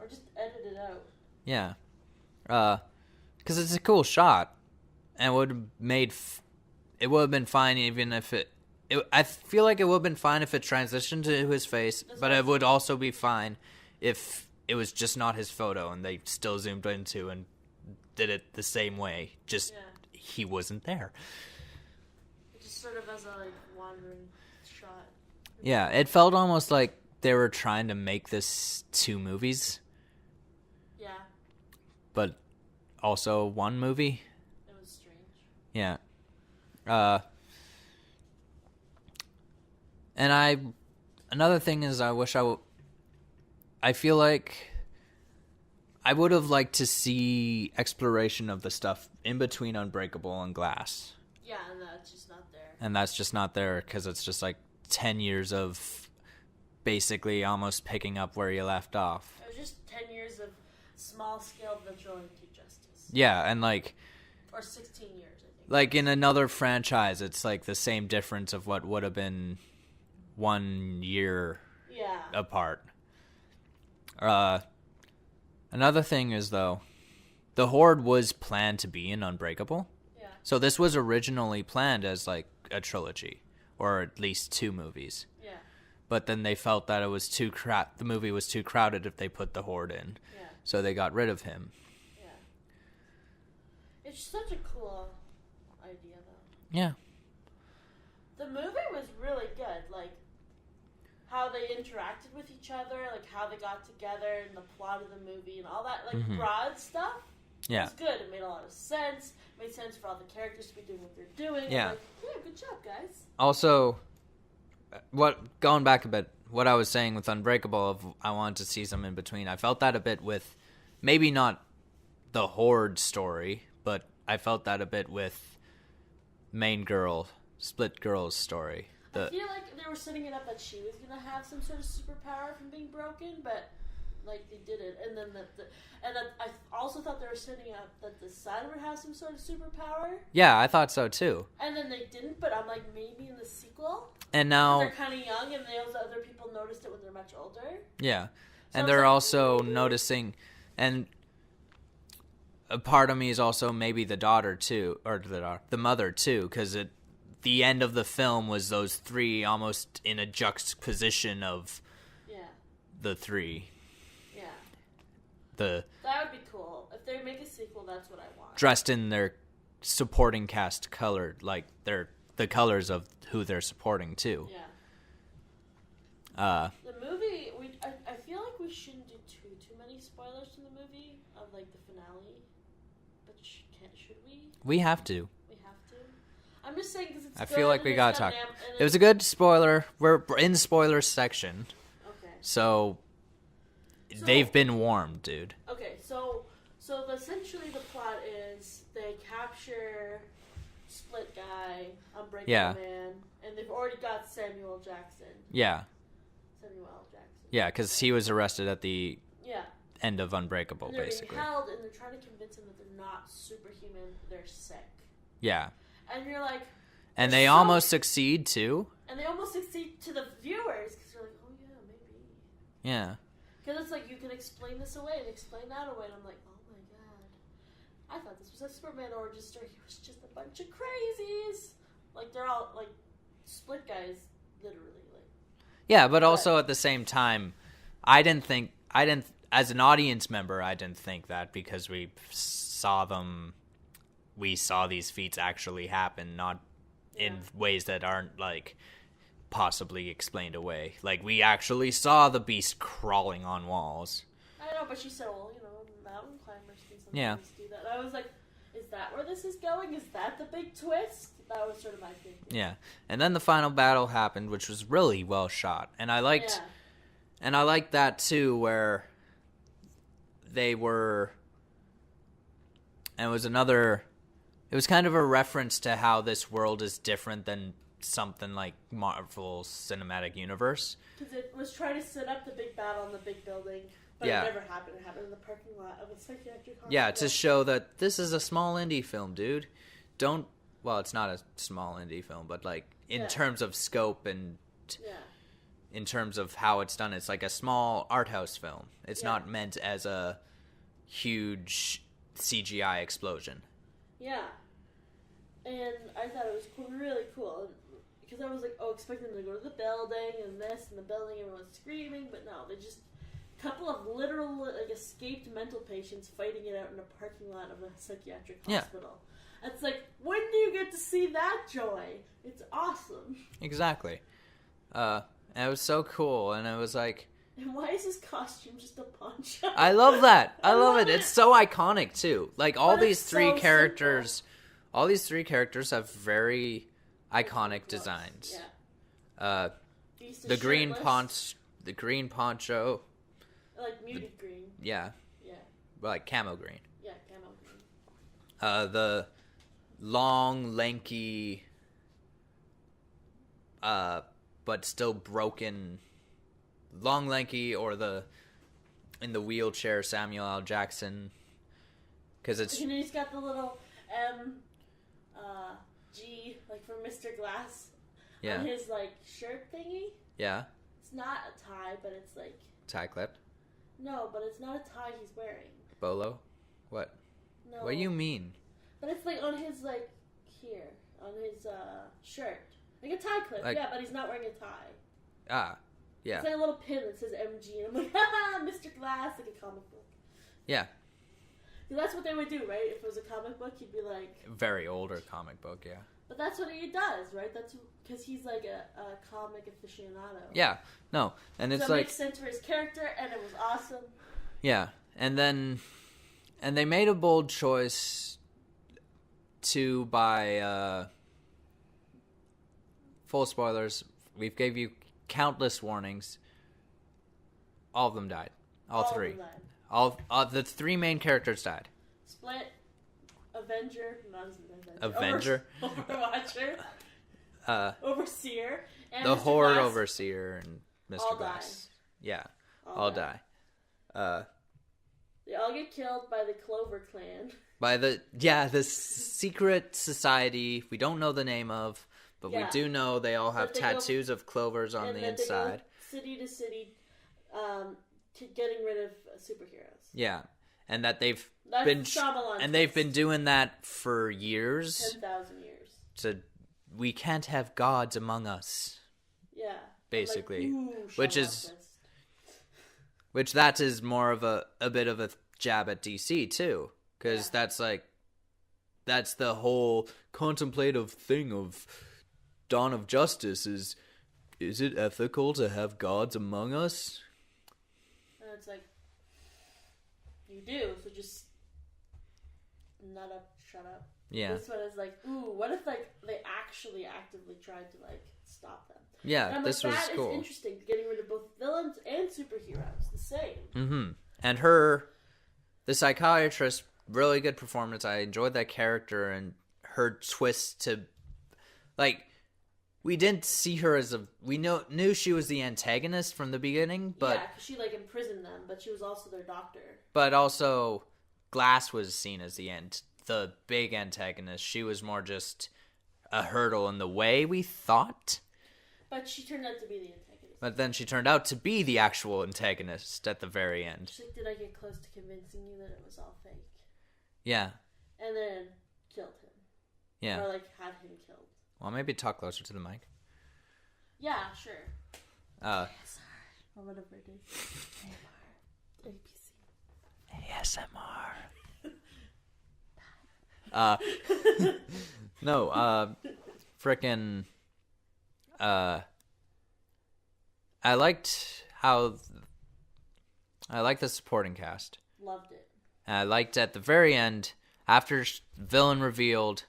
Or just edit it out. Yeah. Because it's a cool shot. And it would have been fine even if I feel like it would have been fine if it transitioned to his face, but it would also be fine if it was just not his photo and they still zoomed into and did it the same way. Just, he wasn't there. Just sort of as a, like, wandering shot. Yeah, it felt almost like they were trying to make this 2 movies. Yeah. But also one movie. It was strange. Yeah. And another thing is I feel like I would have liked to see exploration of the stuff in between Unbreakable and Glass. Yeah, and that's just not there. And that's just not there because it's just like 10 years of basically almost picking up where you left off. It was just 10 years of small-scale vigilante justice. Yeah, and like... Or 16 years, I think. Like in another franchise, it's like the same difference of what would have been 1 year apart. Another thing is, though, the Horde was planned to be in Unbreakable. Yeah. So this was originally planned as, like, a trilogy, or at least 2 movies. Yeah. But then they felt that it was the movie was too crowded if they put the Horde in. Yeah. So they got rid of him. Yeah. It's such a cool idea, though. Yeah. The movie was really good, like, how they interacted with each other, like how they got together and the plot of the movie and all that, like, broad stuff. Yeah. It was good. It made a lot of sense. It made sense for all the characters to be doing what they're doing. Yeah. Like, yeah, good job, guys. Also, going back a bit, what I was saying with Unbreakable, of I wanted to see some in between. I felt that a bit with, maybe not the Horde story, but I felt that a bit with Split Girl's story. I feel like they were setting it up that she was gonna have some sort of superpower from being broken, but like they didn't. And then I also thought they were setting up that the son would have some sort of superpower. Yeah, I thought so too. And then they didn't, but I'm like, maybe in the sequel. And now they're kind of young, and those other people noticed it when they're much older. Yeah, so and they're also noticing, and a part of me is also maybe the daughter too, or the mother too, because the end of the film was those 3 almost in a juxtaposition of the 3. Yeah. That would be cool. If they make a sequel, that's what I want. Dressed in their supporting cast colored, like the colors of who they're supporting too. Yeah. The movie, I feel like we shouldn't do too many spoilers from the movie of like the finale. But should we? We have to. I'm just saying because it's I good feel like we gotta talk. And It was a good spoiler. We're in spoiler section. Okay. So they've been warned, dude. Okay, so essentially the plot is they capture Split Guy, Unbreakable Man, and they've already got Samuel Jackson. Yeah. Samuel L. Jackson. Yeah, because he was arrested at the yeah. end of Unbreakable, and they're basically. Being held, and they're trying to convince him that they're not superhuman, they're sick. Yeah. And you're like... And they almost succeed, too. And they almost succeed to the viewers, because you're like, oh yeah, maybe. Yeah. Because it's like, you can explain this away and explain that away, and I'm like, oh my god. I thought this was a Superman origin story. He was just a bunch of crazies. Like, they're all, like, Split Guys, literally, like... Yeah, but also at the same time, as an audience member, I didn't think that because we saw these feats actually happen, not in ways that aren't, like, possibly explained away. Like, we actually saw the beast crawling on walls. I know, but she said, well, mountain climbers can sometimes do that. And I was like, is that where this is going? Is that the big twist? That was sort of my thinking. Yeah. And then the final battle happened, which was really well shot. And I liked that too, where they were, and it was kind of a reference to how this world is different than something like Marvel's Cinematic Universe. Because it was trying to set up the big battle in the big building, but it never happened. It happened in the parking lot of a psychiatric hospital. Yeah, to show that this is a small indie film, dude. Well, it's not a small indie film, but like in terms of scope and in terms of how it's done, it's like a small art house film. It's not meant as a huge CGI explosion. Yeah. And I thought it was really cool. Because I was like, expecting them to go to the building and this and the building, everyone's screaming, but no, they just couple of literal like escaped mental patients fighting it out in a parking lot of a psychiatric hospital. It's like, when do you get to see that joy? It's awesome. Exactly. And it was so cool, and it was like... And why is his costume just a poncho? I love that. I love it. It's so iconic, too. Like, all these three characters... Simple. All these three characters have very iconic designs. Yeah. The green poncho... Like muted green. Yeah. Yeah. Like camo green. Yeah, camo green. The long, lanky, but still broken, long, lanky, or in the wheelchair Samuel L. Jackson, because it's... And he's got the little G, like from Mr. Glass, on his, like, shirt thingy. Yeah. It's not a tie, but it's, like... Tie clip? No, but it's not a tie he's wearing. Bolo? What? No. What do you mean? But it's like on his, like, here. On his, shirt. Like a tie clip, but he's not wearing a tie. Ah, yeah. It's like a little pin that says MG, and I'm like, haha, Mr. Glass, like a comic book. Yeah. So that's what they would do, right? If it was a comic book, he'd be like... Very older comic book, yeah. But that's what he does, right? That's because he's like a comic aficionado. Yeah, no, and it's so it like... makes sense for his character, and it was awesome. Yeah, and they made a bold choice to, by... full spoilers, we've gave you countless warnings. All of them died. All three. All the three main characters died. Split, Avenger, Overwatcher, Overseer, and the Mr. Horde Glass. Overseer and Mr. All Glass. Die. Yeah, all die. They all get killed by the Clover Clan. By the secret society we don't know the name of, but we do know they all have tattoos of clovers on the inside. They go city to city, getting rid of superheroes. Yeah, and that they've Shyamalan been doing that for years. 10,000 years. So we can't have gods among us. Yeah, basically, like, which that is more of a bit of a jab at DC too, because that's the whole contemplative thing of Dawn of Justice is it ethical to have gods among us? And it's like, you do, so just nut up, shut up. Yeah. This one is like, ooh, what if like they actually actively tried to like stop them? Yeah, this was cool. That is interesting, getting rid of both villains and superheroes, the same. Mm-hmm. And the psychiatrist, really good performance. I enjoyed that character and her twist to, like, we didn't see her as we knew she was the antagonist from the beginning, but... Yeah, because she, like, imprisoned them, but she was also their doctor. But also, Glass was seen as the big antagonist. She was more just a hurdle in the way, we thought. But she turned out to be the antagonist. But then she turned out to be the actual antagonist at the very end. She's like, did I get close to convincing you that it was all fake? Yeah. And then killed him. Yeah. Or, like, had him killed. Well, maybe talk closer to the mic. Yeah, sure. ASMR. Or whatever it is. APC. ASMR. No, frickin'... I liked the supporting cast. Loved it. And I liked at the very end, after villain revealed,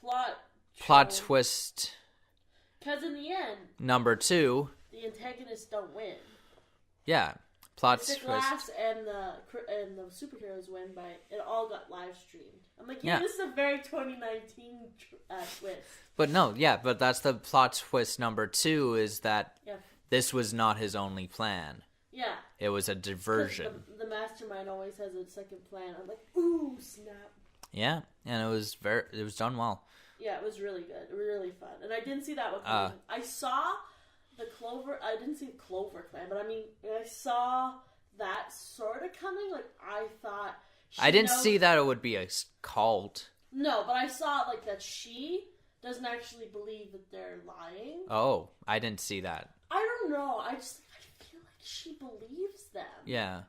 plot twist. Because in the end, number 2, the antagonists don't win. Yeah, plot twist. The Glass and the superheroes win by it all got live streamed. I'm like, yeah, this is a very 2019 twist. But no, yeah, but that's the plot twist number 2 is that this was not his only plan. Yeah. It was a diversion. The mastermind always has a second plan. I'm like, ooh, snap. Yeah, and it was done well. Yeah, it was really good. Really fun. And I didn't see that one coming. I saw I didn't see the Clover Clan, but I mean, I saw that sort of coming. Like, I thought... I didn't see that it would be a cult. No, but I saw, like, that she doesn't actually believe that they're lying. Oh, I didn't see that. I don't know. I feel like she believes them. Yeah.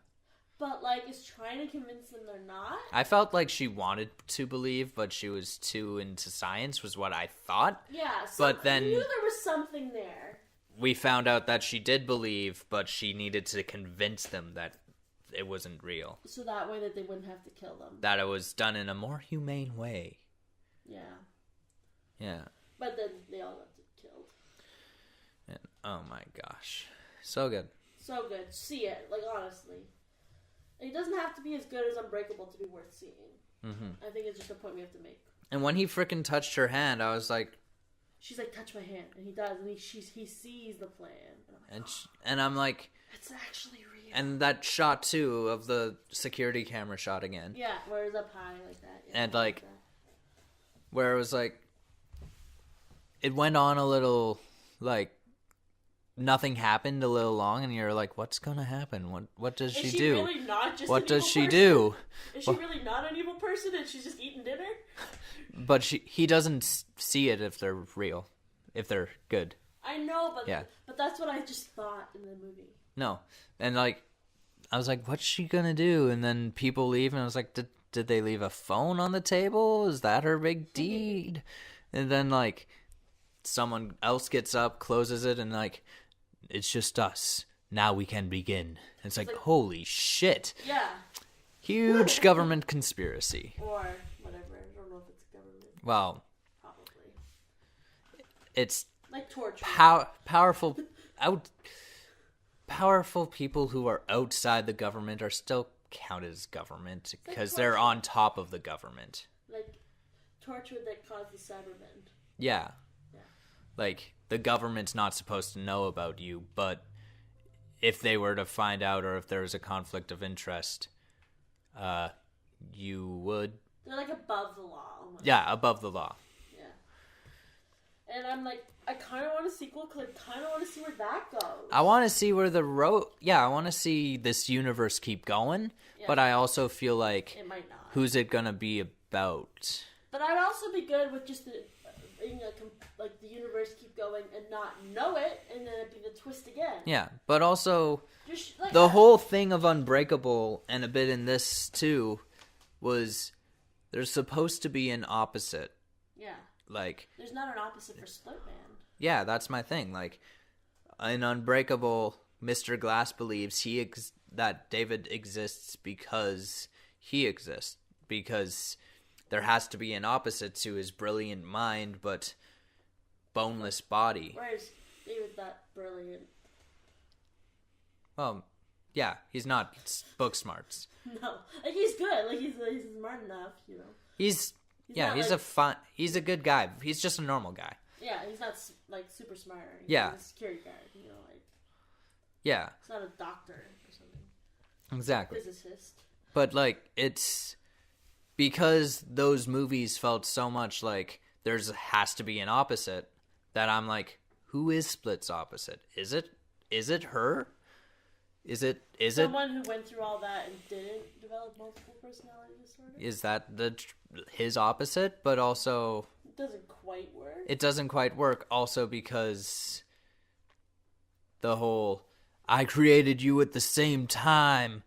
But, like, is trying to convince them they're not. I felt like she wanted to believe, but she was too into science, was what I thought. Yeah, but then I knew there was something there. We found out that she did believe, but she needed to convince them that it wasn't real. So that way that they wouldn't have to kill them. That it was done in a more humane way. Yeah. Yeah. But then they all got killed. And, oh my gosh. So good. So good. See it. Like, honestly. It doesn't have to be as good as Unbreakable to be worth seeing. Mm-hmm. I think it's just a point we have to make. And when he frickin' touched her hand, I was like... She's like, touch my hand. And he does. And he sees the plan. And I'm like... It's actually real. And that shot, too, of the security camera shot again. Yeah, where it's up high like that. Yeah, and, like, where it was, like... It went on a little, like... Nothing happened a little long, and you're like, what's gonna happen? What does she do? Really not just what does she do? Is she really not an evil person and she's just eating dinner? But he doesn't see it if they're real, if they're good. I know, but that's what I just thought in the movie. No, and like, I was like, what's she gonna do? And then people leave, and I was like, did they leave a phone on the table? Is that her big deed? And then like, someone else gets up, closes it, and like, it's just us. Now we can begin. And it's like, holy shit. Yeah. Huge government conspiracy. Or whatever. I don't know if it's government. Well. Probably. It's like torture. Powerful people who are outside the government are still counted as government because they're on top of the government. Like torture that caused the Cybermen. Yeah. Like, the government's not supposed to know about you, but if they were to find out or if there was a conflict of interest, you would... They're, like, above the law. Almost. Yeah, above the law. Yeah. And I'm like, I kind of want a sequel because I kind of want to see where that goes. I want to see where the road... Yeah, I want to see this universe keep going, but I also feel like... It might not. Who's it going to be about? But I'd also be good with just like the universe keep going and not know it, and then it'd be the twist again. Yeah, but also like the whole thing of Unbreakable, and a bit in this too, was there's supposed to be an opposite. Yeah. Like there's not an opposite for Splitman. Yeah, that's my thing. Like in Unbreakable, Mr. Glass believes that David exists because he exists, because there has to be an opposite to his brilliant mind, but boneless body. Where's David that brilliant? Well, yeah, he's not book smarts. No, like he's good. Like he's smart enough, you know. He's a good guy. He's just a normal guy. Yeah, he's not like super smart. He's yeah, a security guard. You know, like. Yeah. He's not a doctor or something. Exactly. Physicist. But like it's because those movies felt so much like has to be an opposite that I'm like, who is Split's opposite? Is it her? Is it someone who went through all that and didn't develop multiple personality disorder? Is that his opposite? But also, it doesn't quite work. It doesn't quite work. Also, because the whole "I created you at the same time.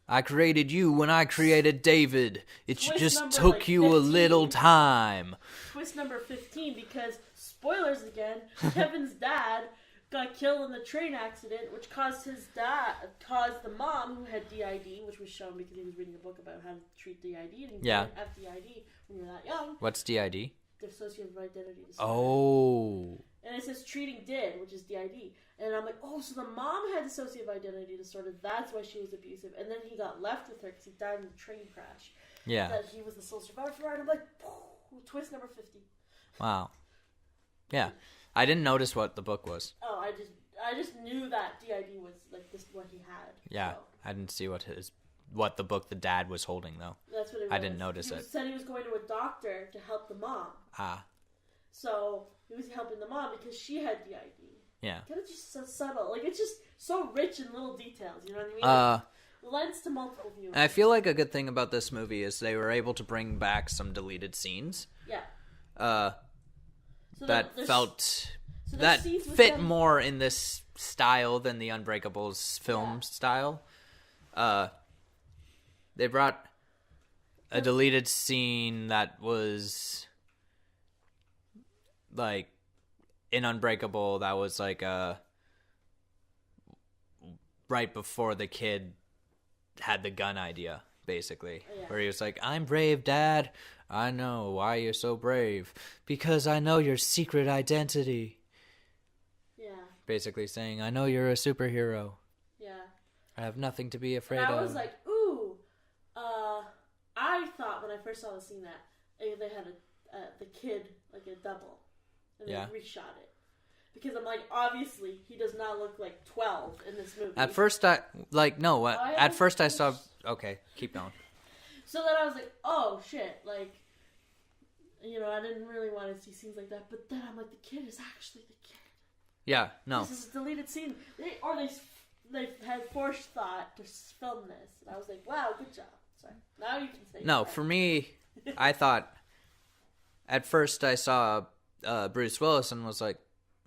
I created you when I created David. It just took like you 15. A little time." Twist number 15, because spoilers again. Kevin's dad got killed in the train accident, which caused the mom, who had DID, which was shown because he was reading a book about how to treat DID, and he didn't have DID when you're that young. What's DID? Dissociative identity disorder. Oh. And it says treating did, which is DID. And I'm like, oh, so the mom had dissociative identity disorder. That's why she was abusive. And then he got left with her because he died in a train crash. Yeah. That he was the sole survivor for her. And I'm like, twist number 50. Wow. Yeah. I didn't notice what the book was. Oh, I just knew that DID was like this what he had. Yeah, so. I didn't see what the book the dad was holding though. That's what it was. I didn't notice it. He said he was going to a doctor to help the mom. Ah. So he was helping the mom because she had DID. Yeah. Kind of just so subtle. Like it's just so rich in little details. You know what I mean? Lends to multiple viewers. I feel like a good thing about this movie is they were able to bring back some deleted scenes. Yeah. So that fit more in this style than the Unbreakable's film style. They brought a deleted scene that was like in Unbreakable. That was like right before the kid had the gun idea, basically, where he was like, "I'm brave, Dad. I know why you're so brave. Because I know your secret identity." Yeah. Basically saying, I know you're a superhero. Yeah. I have nothing to be afraid of. And I was like, ooh. I thought when I first saw the scene that they had the kid, like a double. And they reshot it. Because I'm like, obviously, he does not look like 12 in this movie. At first, I saw... Okay, keep going. So then I was like, oh, shit, like, you know, I didn't really want to see scenes like that, but then I'm like, the kid is actually the kid. Yeah, no. This is a deleted scene. They had forethought to film this, and I was like, wow, good job. Sorry. Now you can say no, for me, I thought, at first I saw Bruce Willis and was like,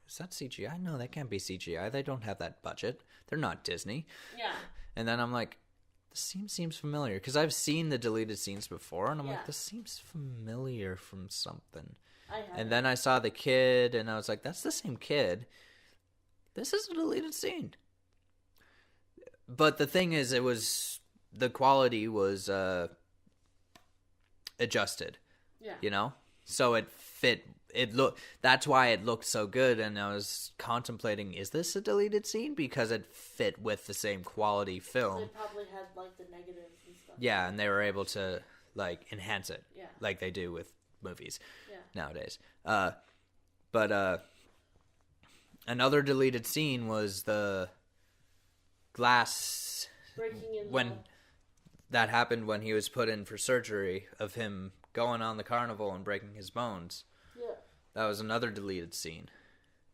is that CGI? No, that can't be CGI. They don't have that budget. They're not Disney. Yeah. And then I'm like, this seems familiar. Because I've seen the deleted scenes before, and I'm like, this seems familiar from something. And then I saw the kid, and I was like, that's the same kid. This is a deleted scene. But the thing is, the quality was adjusted. Yeah. You know? So it fit. That's why it looked so good, and I was contemplating, is this a deleted scene? Because it fit with the same quality film. They probably had like the negatives and stuff. Yeah, and they were able to like enhance it, like they do with movies nowadays. But another deleted scene was the glass when that happened when he was put in for surgery of him going on the carnival and breaking his bones. Yeah. That was another deleted scene.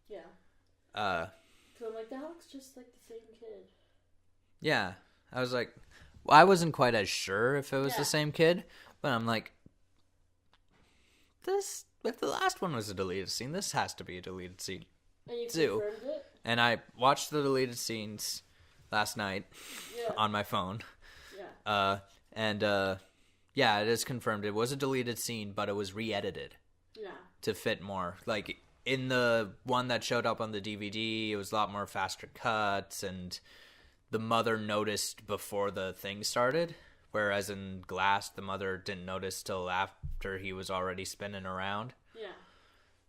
Yeah. So I'm like, that looks just like the same kid. Yeah. I was like, I wasn't quite as sure if it was the same kid, but I'm like, if the last one was a deleted scene, this has to be a deleted scene. And you confirmed it? And I watched the deleted scenes last night on my phone. Yeah. It is confirmed. It was a deleted scene, but it was re-edited. Yeah. To fit more. Like, in the one that showed up on the DVD, it was a lot more faster cuts, and the mother noticed before the thing started, Whereas in Glass, the mother didn't notice till after he was already spinning around. Yeah.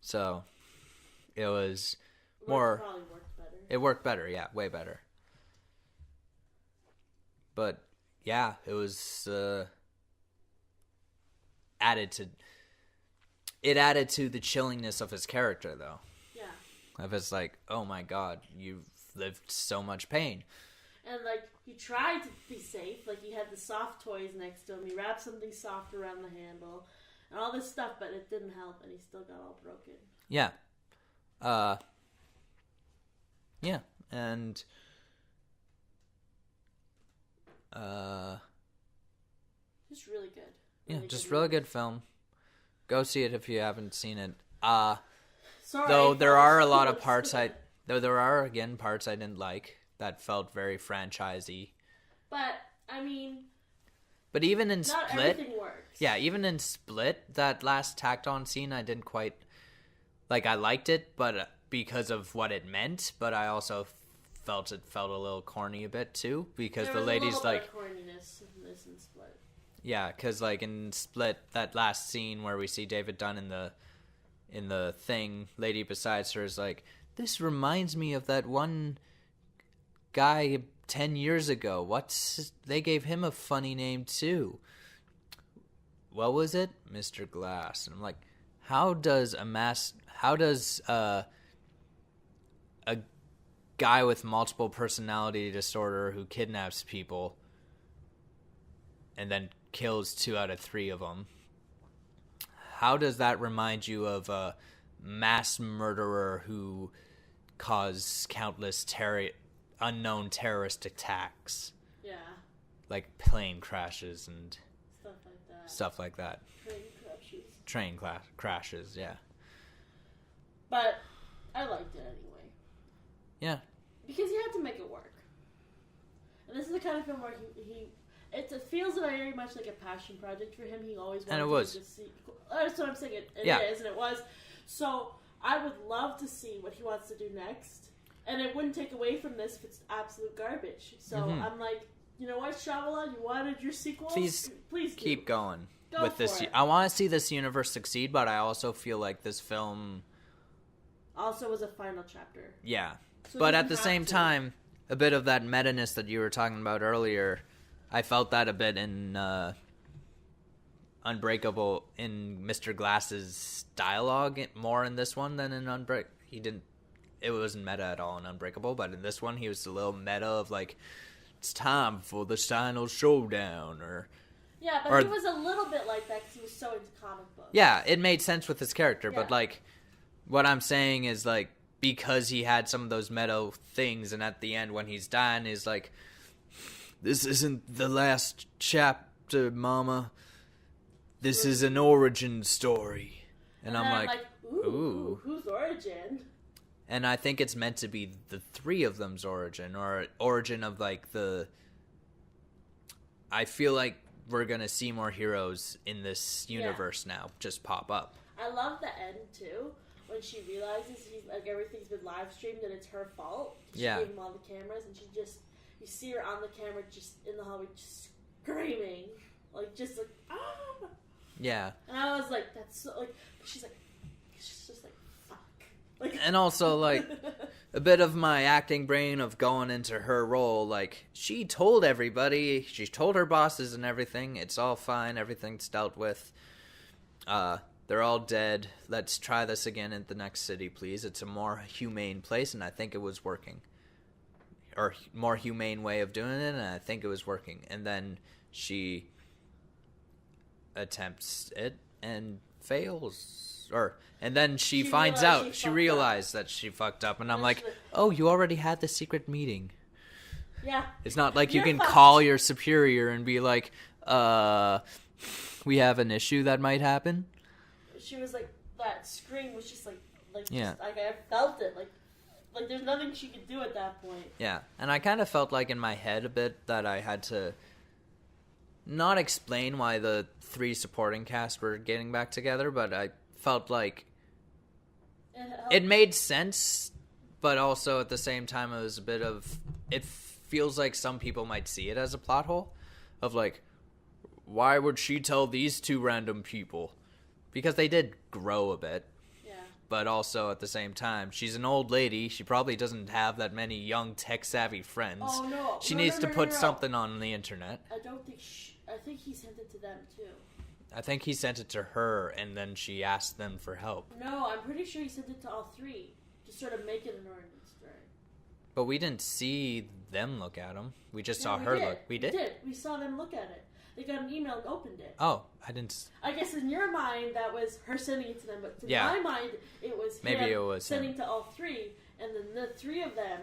So it was Probably worked better. It worked better, yeah, way better. But yeah, it was added to the chillingness of his character, though. Yeah. Of his like, oh my god, you've lived so much pain. And like he tried to be safe, like he had the soft toys next to him. He wrapped something soft around the handle, and all this stuff, but it didn't help, and he still got all broken. Yeah. Yeah, and just really good. Really just really good film. Go see it if you haven't seen it. Sorry, though there are a lot of parts there are again parts I didn't like that felt very franchisey. But I mean, but even in not Split, everything works. Yeah, even in Split, that last tacked on scene, I didn't quite like. I liked it, but because of what it meant. But I also felt it felt a little corny a bit too, because the lady's like corniness in this in Split. Yeah, because like in Split, that last scene where we see David Dunn in the thing, lady besides her is like, this reminds me of that one guy 10 years ago. They gave him a funny name too. What was it? Mr. Glass. And I'm like, how does a guy with multiple personality disorder who kidnaps people and then kills 2 out of 3 of them, how does that remind you of a mass murderer who caused countless unknown terrorist attacks? Yeah. Like plane crashes and stuff like that. Train crashes, yeah. But I liked it anyway. Yeah. Because he had to make it work. And this is the kind of film where it feels very much like a passion project for him. He always wanted to see. That's what I'm saying. It is, and it was. So I would love to see what he wants to do next, and it wouldn't take away from this if it's absolute garbage. So I'm like, you know what, Shyamalan, you wanted your sequel? Please keep going with this. It. I want to see this universe succeed, but I also feel like this film also was a final chapter. Yeah, so but at the same time, a bit of that meta-ness that you were talking about earlier. I felt that a bit in Unbreakable, in Mr. Glass's dialogue, more in this one than in Unbreakable. It wasn't meta at all in Unbreakable, but in this one he was a little meta of like, it's time for the final showdown, Yeah, but he was a little bit like that because he was so into comic books. Yeah, it made sense with his character, but like, what I'm saying is like, because he had some of those meta things, and at the end when he's dying, is like, this isn't the last chapter, Mama. This is an origin story. And I'm like, ooh. Whose origin? And I think it's meant to be the 3 of them's origin, or origin of like the... I feel like we're going to see more heroes in this universe now just pop up. I love the end, too, when she realizes everything's been live streamed and it's her fault. She gave him all the cameras, and you see her on the camera just in the hallway just screaming. Just like, ah! Yeah. And I was like, that's so, like, she's just like, fuck. And also, like, a bit of my acting brain of going into her role, like, she told everybody, she told her bosses and everything, it's all fine, everything's dealt with. They're all dead. Let's try this again in the next city, please. It's a more humane place, and I think it was working. Or more humane way of doing it, and I think it was working. And then she attempts it and fails. And then she finds out. She realized that she fucked up, and I'm like, oh, you already had the secret meeting. Yeah. It's not like you can call your superior and be like, we have an issue that might happen. She was like, that scream was just like I felt it, like there's nothing she could do at that point. Yeah, and I kind of felt like in my head a bit that I had to not explain why the 3 supporting cast were getting back together, but I felt like it made sense, but also at the same time it was a bit of, it feels like some people might see it as a plot hole of like, why would she tell these two random people? Because they did grow a bit. Yeah. But also, at the same time, she's an old lady. She probably doesn't have that many young, tech-savvy friends. Oh, no. She needs to put something on the internet. I don't think I think he sent it to them, too. I think he sent it to her, and then she asked them for help. No, I'm pretty sure he sent it to all three. To sort of make it an origin story. But we didn't see them look at them. We just saw her look. We did? We did. We saw them look at it. They got an email and opened it. Oh, I didn't... I guess in your mind, that was her sending it to them. But to my mind, it was sending to all three. And then the three of them...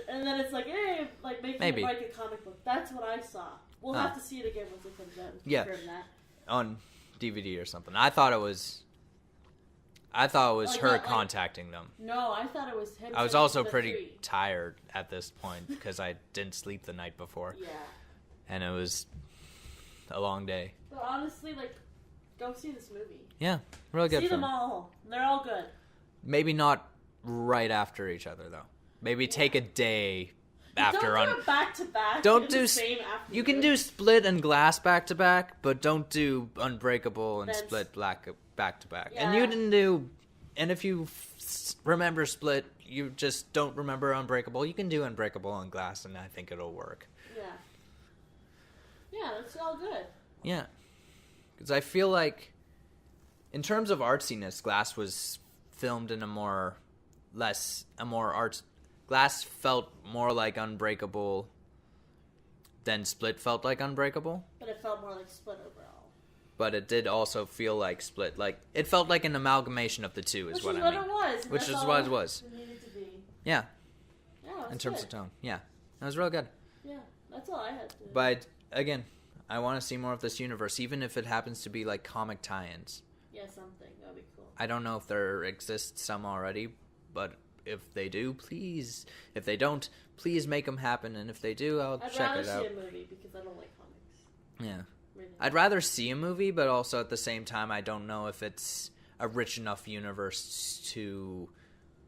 and then it's like, hey, like making it like a comic book. That's what I saw. We'll have to see it again once it comes out. Confirm that. On DVD or something. I thought it was her contacting them. No, I thought it was him. I was also pretty tired at this point because I didn't sleep the night before. Yeah. And it was a long day. But honestly, like, go see this movie. Yeah, really good. See them all. They're all good. Maybe not right after each other though. Maybe take a day after. Don't do it back to back. Don't do. You can do Split and Glass back to back, but don't do Unbreakable and Split back to back. Yeah. And you didn't do. And if you remember Split, you just don't remember Unbreakable. You can do Unbreakable and Glass, and I think it'll work. Yeah. Yeah, that's all good. Yeah, because I feel like, in terms of artsiness, Glass was filmed in a more arts. Glass felt more like Unbreakable than Split felt like Unbreakable. But it felt more like Split overall. But it did also feel like Split. Like, it felt like an amalgamation of the two, is what I mean. Which is what it was. Which is what it was. It needed to be. Yeah. Yeah, in terms of tone. Yeah. That was real good. Yeah, that's all I had to do. But, again, I want to see more of this universe, even if it happens to be like comic tie-ins. Yeah, something. That would be cool. I don't know if there exists some already, but if they do, please. If they don't, please make them happen. And if they do, I'll check it out. I'd rather see a movie because I don't like comics. Yeah. Really. I'd rather see a movie, but also at the same time, I don't know if it's a rich enough universe to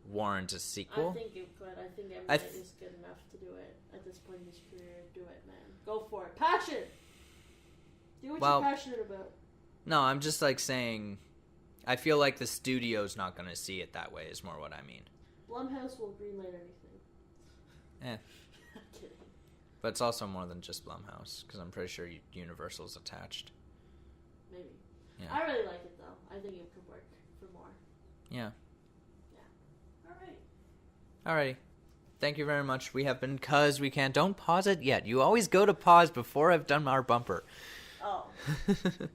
warrant a sequel. I think it could. I think M. is good enough to do it. At this point in his career, do it, man. Go for it. Passion! Do what you're passionate about. No, I'm just like saying, I feel like the studio's not going to see it that way, is more what I mean. Blumhouse will greenlight anything. I'm kidding. But it's also more than just Blumhouse, because I'm pretty sure Universal's attached. Maybe. Yeah. I really like it, though. I think it could work for more. Yeah. Yeah. Alrighty. Thank you very much. We have been Cuz We Can. Don't pause it yet. You always go to pause before I've done our bumper. Oh.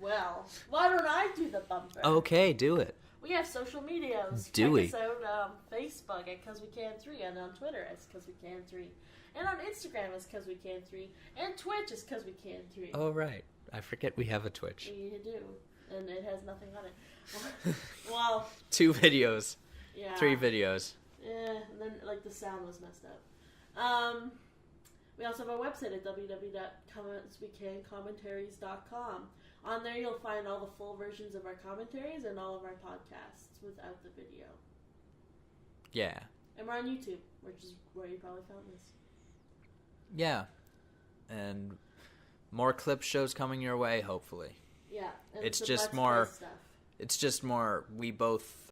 Well, why don't I do the bumper? Okay, do it. We have social medias. Do we? Check us out on Facebook at Cuz We Can 3, and on Twitter as Cuz We Can 3, and on Instagram as Cuz We Can 3, and Twitch as Cuz We Can 3. Oh, right. I forget we have a Twitch. You do, and it has nothing on it. Well, 2 videos. Yeah. 3 videos. Yeah, and then like the sound was messed up. We also have our website at www.commentaries.com. On there you'll find all the full versions of our commentaries and all of our podcasts without the video. Yeah. And we're on YouTube, which is where you probably found this. Yeah. And more clip shows coming your way, hopefully. Yeah. And it's just more stuff. It's just more we both